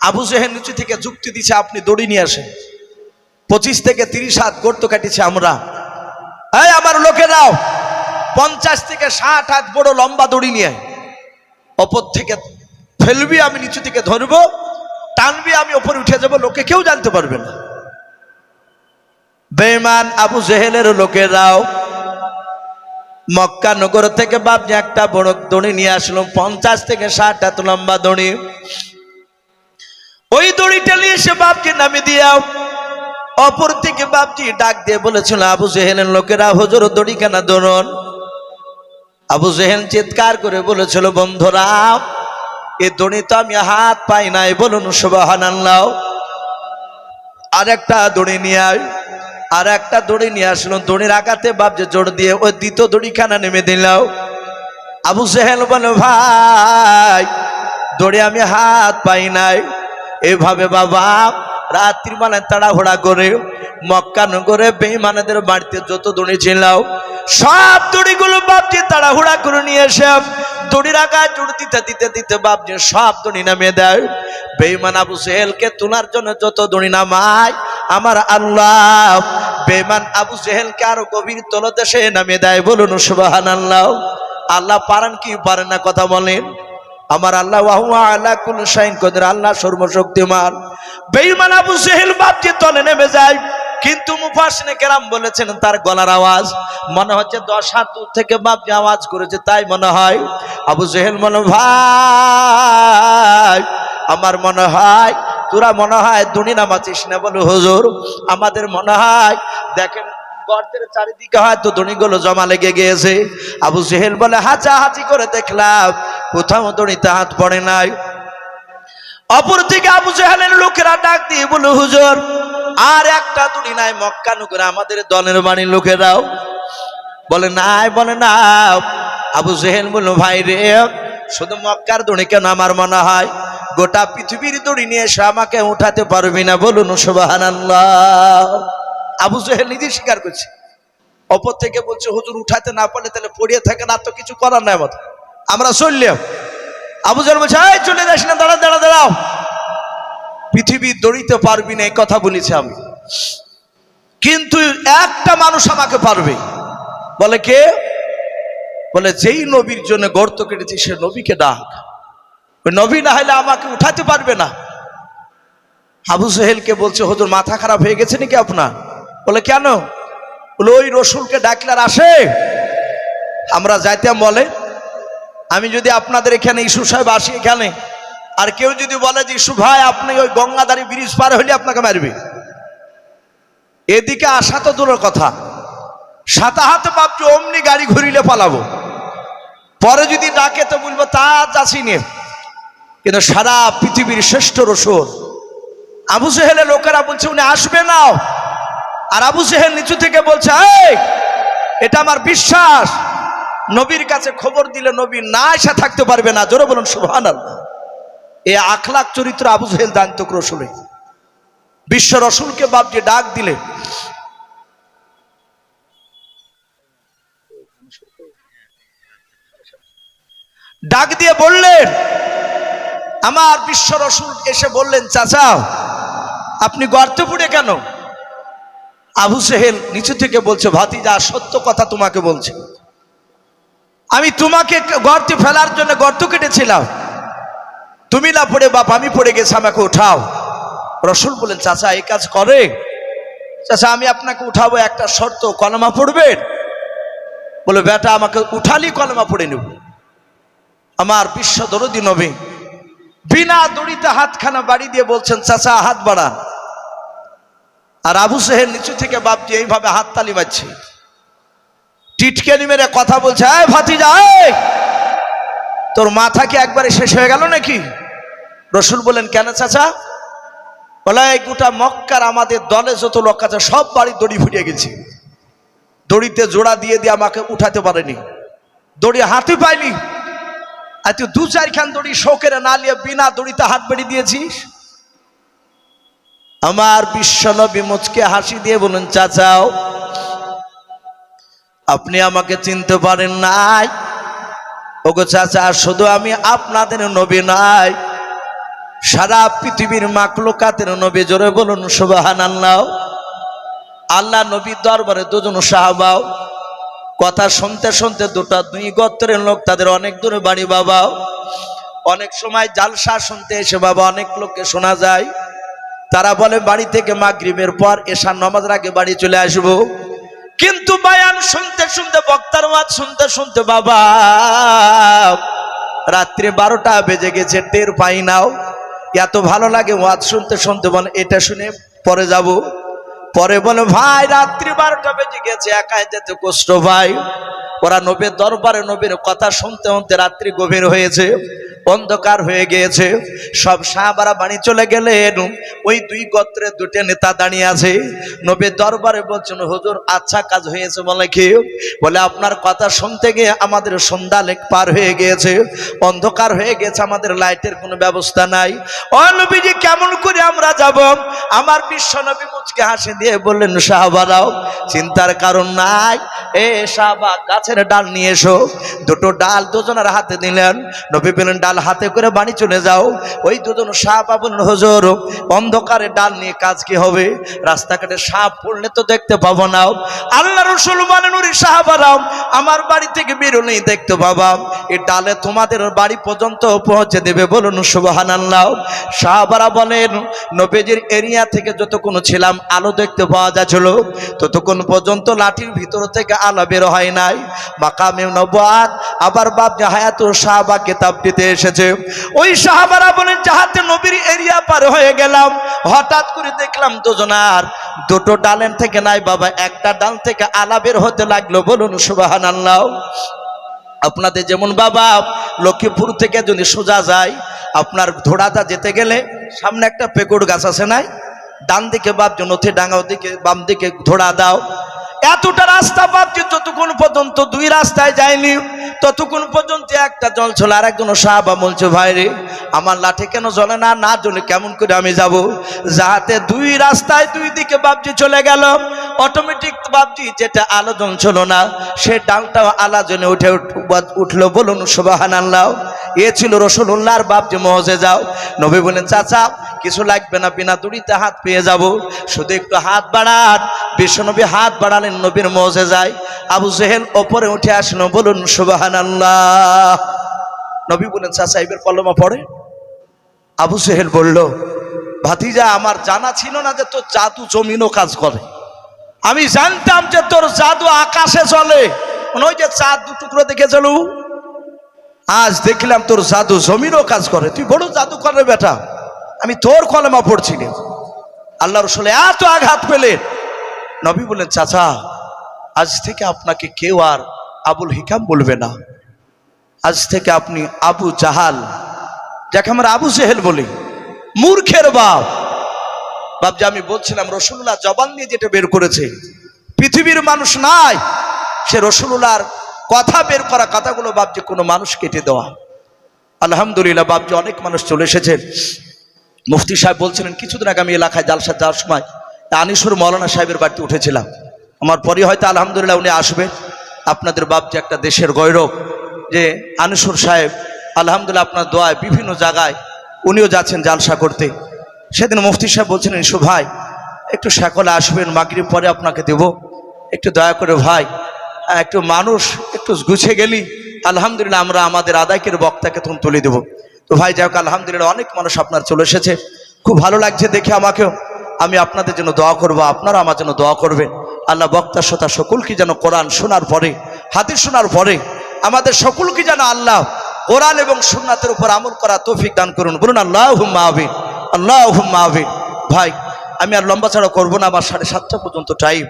আবু জেহেল নিচু থেকে যুক্তি দিচ্ছে আপনি দড়ি নিয়ে আসেন। 25 থেকে 30 হাত গর্ত কাটিছে আমরা। এই আমার লোকেরাও 50 থেকে 60 হাত বড় লম্বা দড়ি নিয়ে ওপর থেকে ফেলবি, আমি নিচু থেকে ধরবো, টানবি, আমি ওপরে উঠে যাবো, লোকে কেউ জানতে পারবে না। বেঈমান আবু জেহেলের লোকেরাও মক্কা নগর থেকে বাপজি একটা বড় দড়ি নিয়ে আসলো, 50 থেকে 60 হাত লম্বা দড়ি। ওই দড়িটা নিয়ে এসে বাপকে নামে দিয়াও অপর থেকে বাপজি ডাক দিয়ে বলেছিল আবু জেহেলের লোকেরা হুজুর দড়ি কেনা ধরুন। আবু জেহেল চিৎকার করে বলেছিল বন্ধুরা এই দড়ি তো আমি হাত পাই নাই, বলুন সুবহানাল্লাহ। আর একটা দড়ি নিয়ে আয়, আর একটা দড়ি নিয়ে আসলো। দড়ির আঘাতে বাপ যে জোর দিয়ে ওই দ্বিতীয় দড়িখানা নেমে দিলাম। আবু জেহেল বলে ভাই দড়ি আমি হাত পাই নাই। এইভাবে বাবা রাত্রি মানে তাড়াহুড়া করে মক্কা নগরে বেঈমানদের বাড়িতে যত দড়ি ছিল সব দড়িগুলো বাপজি তাড়াহুড়া করে নিয়ে এসে দড়ির আঘাত জোর দিতে দিতে দিতে বাপজি সব দড়ি নামিয়ে দেয়। বেঈমান আবু জেহেলকে তোলার জন্য যত দড়ি নামায় আমার আল্লাহ বেঈমান আবু জেহেলকে আরো গভীর তলদেশে নামিয়ে দেয়, বলুন সুবহানাল্লাহ। আল্লাহ পারেন কি পারেন না কথা বলেন? আমার আল্লাহ ওয়া আলা কুল্লি শাইইন কদির, আল্লাহ সর্বশক্তিমান। বেঈমান আবু জেহেল বাপজি তলে নেমে যায়, কিন্তু মুফাসসিরিনে কেরাম বলেছেন তার গলার আওয়াজ মনে হচ্ছে 10 হাত দূর থেকে বাপজি আওয়াজ করেছে, তাই মনে হয়। আবু জেহেল মনে ভাই আমার মনে হয় তোরা মনে হয় দড়ি নামাচ্ছিস না। বলে হুজুর আমাদের মনে হয় দেখেন গর্তের চারিদিকে হয়তো দড়িগুলো জমা লেগে গিয়েছে। আবু জেহেল বলে হাঁচাহাঁচি করে দেখলাম কোথাও দড়িতে হাত পড়ে নাই। অপর থেকে আবু জেহেলের লোকেরা ডাক দিয়ে বলে হুজুর আর একটা দড়ি নাই মক্কা নগরে আমাদের দলের বাড়ির লোকেরাও। বলে নাই, বলে না। আবু জেহেল বলল ভাই রে শুধু মক্কার দড়ি কেন, আমার মনে হয় গোটা পৃথিবীর দড়ি নিয়ে এসে আমাকে উঠাতে পারবি না, বলুন সুবহানাল্লাহ। আবু জেহেল নিজে স্বীকার করছে। অপর থেকে বলছে হুজুর উঠাতে না পারলে তাহলে পড়িয়ে থাকে না, তো কিছু করার নাই, মত আমরা চললাম। আবু জেহেল বলছে এই চলে যাস না, দাঁড়া দাঁড়া দাঁড়াও, পৃথিবীর দড়িতে পারবি না এই কথা বলেছি আমি, কিন্তু একটা মানুষ আমাকে পারবে। বলে কে? বলে যেই নবীর জন্য গর্ত কেটেছি সে নবীকে ডাক, ওই নবী না হলে আমাকে উঠাতে পারবে না। আবু জেহেলকে বলছে হুজুর মাথা খারাপ হয়ে গেছে নাকি আপনার? বলে কেন? বলে ওই রসুলকে ডাকলে আর আসে? আমরা যাইতাম বলে আমি যদি আপনাদের এখানে ইসু সাহেব আসি এখানে, আর কেউ যদি বলে যে ইসু ভাই আপনি ওই গঙ্গাধারী ব্রিজ পার হলে আপনাকে মারবে, এদিকে আসা তো দূরের কথা, সাতাহাতে বাপকে অমনি গাড়ি ঘুরিলে পালাবো। পরে যদি ডাকে তো বলবো তা যাচ্ছি নে। কিন্তু সারা পৃথিবীর শ্রেষ্ঠ রসুল আবু জেহেলের লোকেরা বলছে উনি আসবে না, আর আবু জেহেল নিচু থেকে বলছে এই এটা আমার বিশ্বাস, নবীর কাছে খবর দিলে নবী না এসে থাকতে পারবে না। জোরে বলুন সুবহানাল্লাহ। এই আখলাক চরিত্র আবু জেহেল জানতো রসুলের। বিশ্ব রসুলকে বাপজি ডাক দিলে ডাক দিয়ে বললেন, আমার বিশ্ব রসুল এসে বললেন চাচা আপনি গর্তে পড়ে কেন? আবু জেহেল নিচু থেকে বলছে ভাতিজা সত্য কথা তোমাকে বলছে, আমি তোমাকে গর্তে ফেলার জন্য গর্ত কেটেছিলাম, তুমি না পড়ে বাপ আমি পড়ে গেছি, আমাকে উঠাও। রসুল বলেন চাচা এই কাজ করে? চাচা আমি আপনাকে উঠাবো, একটা শর্ত, কলমা পড়বেন? বলে বেটা আমাকে উঠালি কলমা পড়ে নেব। আমার বিশ্ব দরদি নবী বিনা দড়িতে হাতখানা বাড়ি দিয়ে বলছেন চাচা হাত বাড়ান। আর আবু সেহেল নিচু থেকে বাপজি এইভাবে হাত তালি মারছে, টিটকেনি মেরে কথা বলছে, এই ভাতিজা, এই তোর মাথা কি একবারে শেষ হয়ে গেল নাকি? রসুল বলেন, কেন চাচা? বলে, এই গোটা মক্কার আমাদের দলে যত লোক আছে সব বাড়ি দড়ি ফুরিয়ে গেছে, দড়িতে জোড়া দিয়ে দিয়ে আমাকে উঠাতে পারেনি, দড়ি হাতে পাইনি, আর তুই 2-4 খান দড়ি শোকের না নিয়ে বিনা দড়িতে হাত বেড়ে দিয়েছিস। আমার বিশ্বনবী মুচকে হাসি দিয়ে বলেন, চাচাও আপনি আমাকে চিনতে পারেন নাই? ওগো চাচা, শুধু আমি আপনাদের নবী নাই, সারা পৃথিবীর মাখলুকাতের নবী। জোরে বলুন সুবহানাল্লাহ। আল্লাহ নবীর দরবারে দুজন সাহাবাও কথা শুনতে শুনতে দুই গোত্রের লোক, তাদের অনেক দূরে বাড়ি বাবা। অনেক সময় জালসা শুনতে এসে বাবা অনেক লোককে শোনা যায়, তারা বলে বাড়ি থেকে মাগরিবের পর এশার নামাজের আগে বাড়ি চলে আসবো। কিন্তু বয়ান শুনতে শুনতে, বক্তার ওয়াজ শুনতে শুনতে বাবা রাত্রি 12টা বেজে গেছে, টের পাই নাও। এত ভালো লাগে ওয়াজ শুনতে শুনতে, বলে এটা শুনে পরে যাব। পরে বলে, ভাই রাত্রি 12টা বেজে গেছে, একাই যেতে কষ্ট ভাই। ওরা নবীর দরবারে নবীর কথা শুনতে শুনতে রাত্রি গভীর হয়েছে, অন্ধকার হয়ে গিয়েছে। সব সাহাবারা বাড়ি চলে গেলেন। ওই 2 গোত্রের 2টা নেতা দাঁড়িয়ে আছে নবীর দরবারে, বলছেন, হুজুর আচ্ছা কাজ হয়েছে। বলে কি? বলে, আপনার কথা শুনতে গিয়ে আমাদের সন্ধ্যা লেক পার হয়ে গিয়েছে, অন্ধকার হয়ে গেছে, আমাদের লাইটের কোনো ব্যবস্থা নাই। ও নবীজি, কেমন করে আমরা যাব? আমার বিশ্ব নবী মুচকে হাসি দিয়ে বললেন, সাহাবারাও চিন্তার কারণ নাই, এ সাহাবা গাছের ডাল নিয়ে এসো। 2টো ডাল দুজনের হাতে দিলেন। নবী বললেন, ডাল হাতে করে বাড়ি চলে যাও। ওই 2জন সাহাবা বললেন, হুজুর অন্ধকারে ডাল নিয়ে কাজ কি হবে? রাস্তাঘাটে সাপ পড়লে তো দেখতে পাবো না। আল্লাহ রাসূল বলেন, ওরে সাহাবারাও আমার বাড়ি থেকে বেরোলেই দেখতে পাবা, এই ডালে তোমাদের বাড়ি পর্যন্ত পৌঁছে দেবে। বলুন সুবহানাল্লাহ। সাহাবারা বলেন, নবীজির এরিয়া থেকে যতক্ষণ ছিলাম আলো দেখতে পাওয়া যাচ্ছিল, ততক্ষণ পর্যন্ত লাঠির ভিতর থেকে আলো বের হয় নাই। মাকামে নবুয়াত আবার বাপ হায়াতুল সাহাবা কিতাব দিতে এসেছে। ওই সাহাবারা বলেন, যাহাতে নবীর এরিয়া পার হয়ে গেলাম, হঠাৎ করে দেখলাম দুজনার 2টো ডালের থেকে নাই বাবা, একটা ডাল থেকে আলা বের হতে লাগলো। বলুন সুবহানাল্লাহ। আপনাদের যেমন বাবা লক্ষ্মীপুর থেকে যদি সোজা যায়, আপনার ধোড়াদা যেতে গেলে সামনে একটা পেকুড় গাছ আছে নাই, ডান দিকে বাপ নথি ডাঙ্গা, দিকে বাম দিকে ধোড়া দাও। এতটা রাস্তা বাপজি, যতক্ষণ পর্যন্ত 2 রাস্তায় যায়নি ততক্ষণ পর্যন্ত একটা জল ছিল। আর একজন সাহাবা বলছে, ভাই রে আমার লাঠি কেন জ্বলে না? না জ্বলে কেমন করে আমি যাব? যাহাতে 2 রাস্তায় 2 দিকে বাপজি চলে গেল, অটোমেটিক বাপজি যেটা আলো জ্বলছিল না সে ডালটাও আলা জ্বলে উঠলো। বলুন সুবহানাল্লাহ। এ ছিল রাসূলুল্লাহর বাপজি মুআজিজা। নবী বলেন, চাচা কিছু লাগবে না, বিনা দড়িতে হাত পেয়ে যাব, শুধু একটু হাত বাড়ান। বিশ্বনবী হাত বাড়ালেন, নবীর মুআজিজায় আবু জেহেল ওপরে উঠে আসলো। বলুন সুবহানাল্লাহ। নবী বলেন, চাচা এবার কলমা পড়ে? আবু জেহেল বলল, ভাতিজা আমার জানা ছিল না যে তোর জাদু জমিনও কাজ করে। আমি জানতাম যে তোর জাদু আকাশে চলে, ওই যে চাঁদ 2 টুকরো দেখে চলু, আজ দেখলাম তোর জাদু জমিনও কাজ করে। তুই বড় জাদু করে বেটা, আমি তোর কলমা পড়ছি না। আল্লাহ রাসূল এত আঘাত পেলেন। নবী বলেন, চাচা আজ থেকে আপনাকে কেউ আর আবুল হিকাম বলবে না, আজ থেকে আপনি আবু জাহাল, যাকে আমরা আবু জেহেল বলি, মূর্খের বাপ। বাপজি আমি বলছিলাম, রাসূলুল্লাহ জবান দিয়ে যেটা বের করেছে, পৃথিবীর মানুষ নাই সে রাসূলুল্লাহর কথা বের করা কথাগুলো বাপজি কোনো মানুষ কেটে দেওয়া। আলহামদুলিল্লাহ বাপজি অনেক মানুষ চলে এসেছেন। মুফতি সাহেব বলছিলেন, কিছুদিন আগে আমি এলাকায় জালসা যাওয়ার সময় আনিসুর মৌলানা সাহেবের বাড়িতে উঠেছিলাম। আমার পরে হয়তো আলহামদুলিল্লাহ উনি আসবে। আপনাদের বাপজি একটা দেশের গৌরব যে আনিসুর সাহেব আলহামদুলিল্লাহ আপনার দোয়ায় বিভিন্ন জায়গায় উনিও যাচ্ছেন জালসা করতে। সেদিন মুফতি সাহেব বলছিলেন, ইসু ভাই একটু সকলে আসবেন, মাগরিব পরে আপনাকে দেব, একটু দয়া করে ভাই, একটু মানুষ একটু গুছিয়ে গেলি আলহামদুলিল্লাহ আমরা আমাদের আদায়কের বক্তাকে তখন তুলে দেবো। তো ভাই যাই হোক আলহামদুলিল্লাহ অনেক মানুষ আপনার চলে এসেছে, খুব ভালো লাগছে দেখে আমাকেও। আমি আপনাদের জন্য দোয়া করবো, আপনারা আমার জন্য দোয়া করবেন। আল্লাহ বক্তা শ্রোতা সকলকে যেন কোরআন শোনার পরে, হাদিস শোনার পরে আমাদের সকলকে যেন আল্লাহ কোরআন এবং সুন্নাতের উপর আমল করা তৌফিক দান করুন। বলুন আল্লাহুম্মা আমিন, আল্লাহুম্মা আমিন। ভাই আমি আর লম্বা ছাড়া করবো না, আমার 7:30 পর্যন্ত টাইম,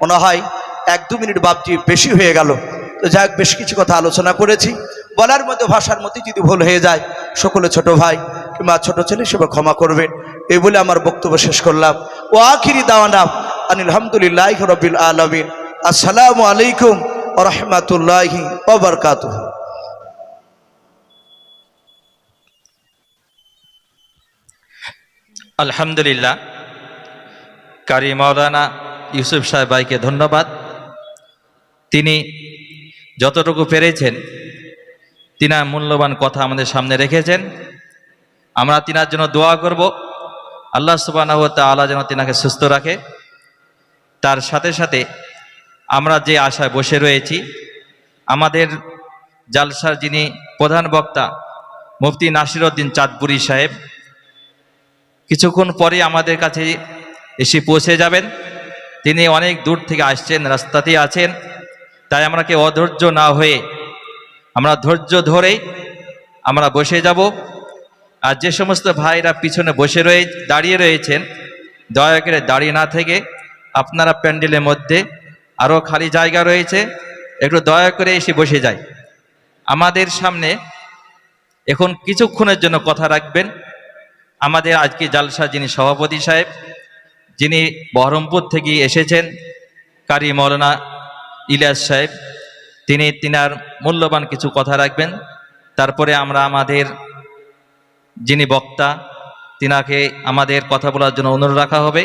মনে হয় 1-2 মিনিট বাপটি বেশি হয়ে গেল। তো যাই হোক, বেশ কিছু কথা আলোচনা করেছি, বলার মধ্যে ভাষার মধ্যে যদি ভুল হয়ে যায় সকলে ছোট ভাই কিংবা ছোট ছেলে সবাই ক্ষমা করবেন, এই বলে আমার বক্তব্য শেষ করলাম। ও আখিরি দাওয়ানা আনিল হামদুলিল্লাহি রাব্বিল আলামিন। আসসালামু আলাইকুম ওয়া রাহমাতুল্লাহি ওয়া বারাকাতুহু। আলহামদুলিল্লাহ, কারি মাওলানা ইউসুফ সাহেব ভাইকে ধন্যবাদ। তিনি যতটুকু পেরেছেন তিনার মূল্যবান কথা আমাদের সামনে রেখেছেন। আমরা তিনার জন্য দোয়া করব, আল্লাহ সুবহানাহু ওয়া তাআলা যেন তিনাকে সুস্থ রাখে। তার সাথে সাথে আমরা যে আশায় বসে রয়েছি, আমাদের জালসার যিনি প্রধান বক্তা মুফতি নাসিরউদ্দিন চাঁদপুরী সাহেব কিছুক্ষণ পরে আমাদের কাছে এসে পৌঁছে যাবেন। তিনি অনেক দূর থেকে আসছেন, রাস্তাতেই আছেন, তাই আমরা কেউ অধৈর্য না হয়ে আমরা ধৈর্য ধরে আমরা বসে যাব। আর যে সমস্ত ভাইরা পিছনে দাঁড়িয়ে রয়েছেন, দয়া করে দাঁড়িয়ে না থেকে আপনারা প্যান্ডেলের মধ্যে আরও খালি জায়গা রয়েছে, একটু দয়া করে এসে বসে যায়। আমাদের সামনে এখন কিছুক্ষণের জন্য কথা রাখবেন আমাদের আজকে জালসা যিনি সভাপতি সাহেব, যিনি বহরমপুর থেকে এসেছেন, কারি মাওলানা ইলিয়াস সাহেব, তিনি তিনার মূল্যবান কিছু কথা রাখবেন। তারপরে আমরা আমাদের যিনি বক্তা তিনাকে আমাদের কথা বলার জন্য অনুরোধ রাখা হবে।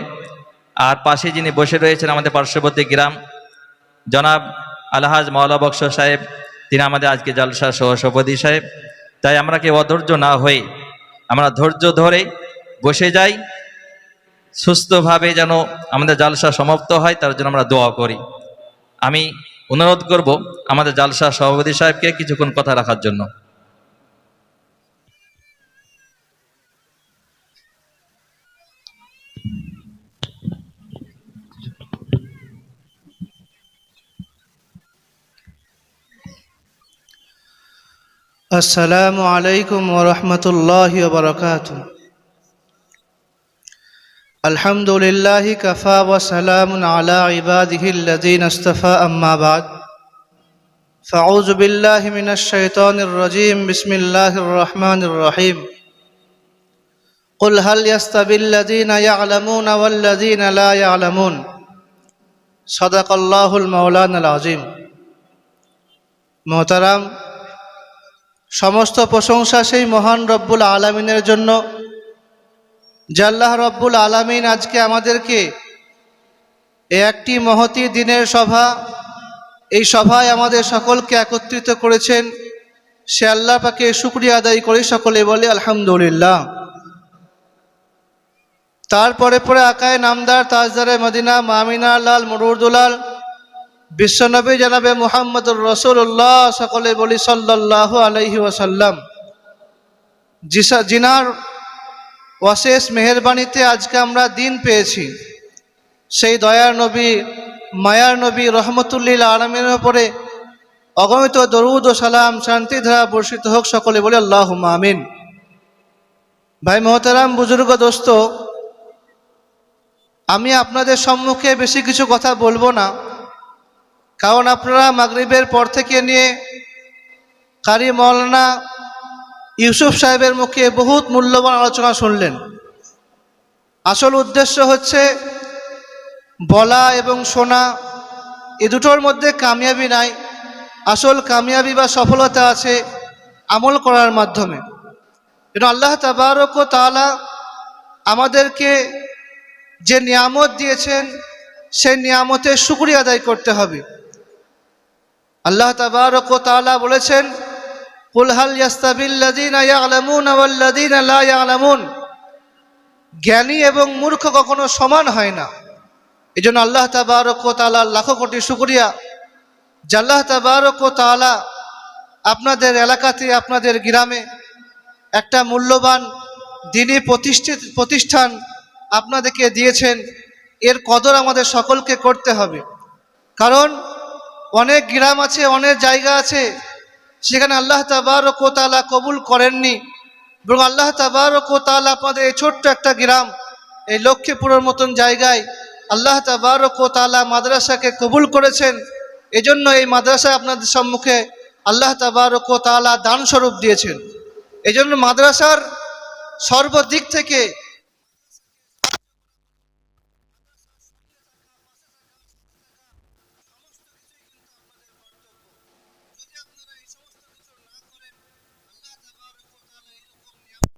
আর পাশে যিনি বসে রয়েছেন আমাদের পার্শ্ববর্তী গ্রাম জনাব আলহাজ মাওলা বক্স সাহেব, তিনি আমাদের আজকে জালসা সহসভাপতি সাহেব। তাই আমরা কেউ অধৈর্য না হয়ে আমরা ধৈর্য ধরে বসে যাই, সুস্থভাবে যেন আমাদের জালসা সমাপ্ত হয় তার জন্য আমরা দোয়া করি। আমি অনুরোধ করব আমাদের জালসা সভাপতি সাহেবকে কিছুক্ষণ কথা রাখার জন্য। আসসালামু আলাইকুম ওয়া রাহমাতুল্লাহি ওয়া বারাকাতুহু। আলহামদুলিল্লাহি কাফা ওয়া সালামুন আলা ইবাদিহিল্লাযীনা ইসতাফা, আম্মা বাদ। ফাউযু বিল্লাহি মিনাশ শাইতানির রাজীম। বিসমিল্লাহির রহমানির রহিম। কুল হাল ইয়াস্তাবিল্লাযীনা ইয়া'লামুনা ওয়াল্লাযীনা লা ইয়া'লামুন। সাদাকাল্লাহুল মাওলানাল আযীম। মুহতারাম, সমস্ত প্রশংসা সেই মহান রব্বুল আলামিনের জন্য, যে আল্লাহ রব্বুল আলামিন আজকে আমাদেরকে এই একটি মহতী দিনের সভা, এই সভায় আমাদের সকলকে একত্রিত করেছেন। সে আল্লাহ পাকে শুকরিয়া আদায় করে সকলে বলে আলহামদুলিল্লাহ। তারপরে পরে আকায় নামদার তাজদারে মদিনা মামিনা লাল মুরুদুলাল বিশ্বনবী জনাবে মুহাম্মদুর রাসূলুল্লাহ, সকলে বলি সাল্লাল্লাহু আলাইহি ওয়াসাল্লাম। জিনার অশেষ মেহেরবানিতে আজকে আমরা দিন পেয়েছি। সেই দয়ার নবী, মায়ার নবী রহমতুল্লিল আলামিনের উপরে অগণিত দরুদ ও সালাম শান্তি ধারা বর্ষিত হোক, সকলে বলি আল্লাহুম্মা আমিন। ভাই মোহতারাম, বুজুর্গ দোস্ত, আমি আপনাদের সম্মুখে বেশি কিছু কথা বলবো না, কারণ আপনারা মাগরিবের পর থেকে নিয়ে কারি মাওলানা ইউসুফ সাহেবের মুখে বহুত মূল্যবান আলোচনা শুনলেন। আসল উদ্দেশ্য হচ্ছে বলা এবং শোনা, এ দুটোর মধ্যে কামিয়াবি নাই। আসল কামিয়াবি বা সফলতা আছে আমল করার মাধ্যমে। কিন্তু আল্লাহ তাবারক ওয়া তাআলা আমাদেরকে যে নিয়ামত দিয়েছেন, সেই নিয়ামতের শুকরিয়া আদায় করতে হবে। আল্লাহ তাবারক ওয়া তাআলা বলেছেন, কুল হাল ইয়াস্তাবিল্লাযীনা ইয়া'লামুনা ওয়াল্লাযীনা লা ইয়া'লামুন। জ্ঞানী এবং মূর্খ কখনো সমান হয় না। এজন্য আল্লাহ তাবারক ওয়া তাআলার লাখো কোটি শুকরিয়া যে আল্লাহ তাবারক ওয়া তাআলা আপনাদের এলাকাতে, আপনাদের গ্রামে একটা মূল্যবান দ্বীনি প্রতিষ্ঠান আপনাদেরকে দিয়েছেন। এর কদর আমাদের সকলকে করতে হবে। কারণ অনেক গ্রাম আছে, অনেক জায়গা আছে সেখানে আল্লাহ তাবারক ও তাআলা কবুল করেননি, বরং আল্লাহ তাবারক ও তাআলা আপনাদের এই ছোট্ট একটা গ্রাম, এই লক্ষ্মীপুরের মতন জায়গায় আল্লাহ তাবারক ও তাআলা মাদ্রাসাকে কবুল করেছেন। এজন্য এই মাদ্রাসা আপনাদের সম্মুখে আল্লাহ তাবারক ও তাআলা দান স্বরূপ দিয়েছেন। এজন্য মাদ্রাসার সর্বদিক থেকে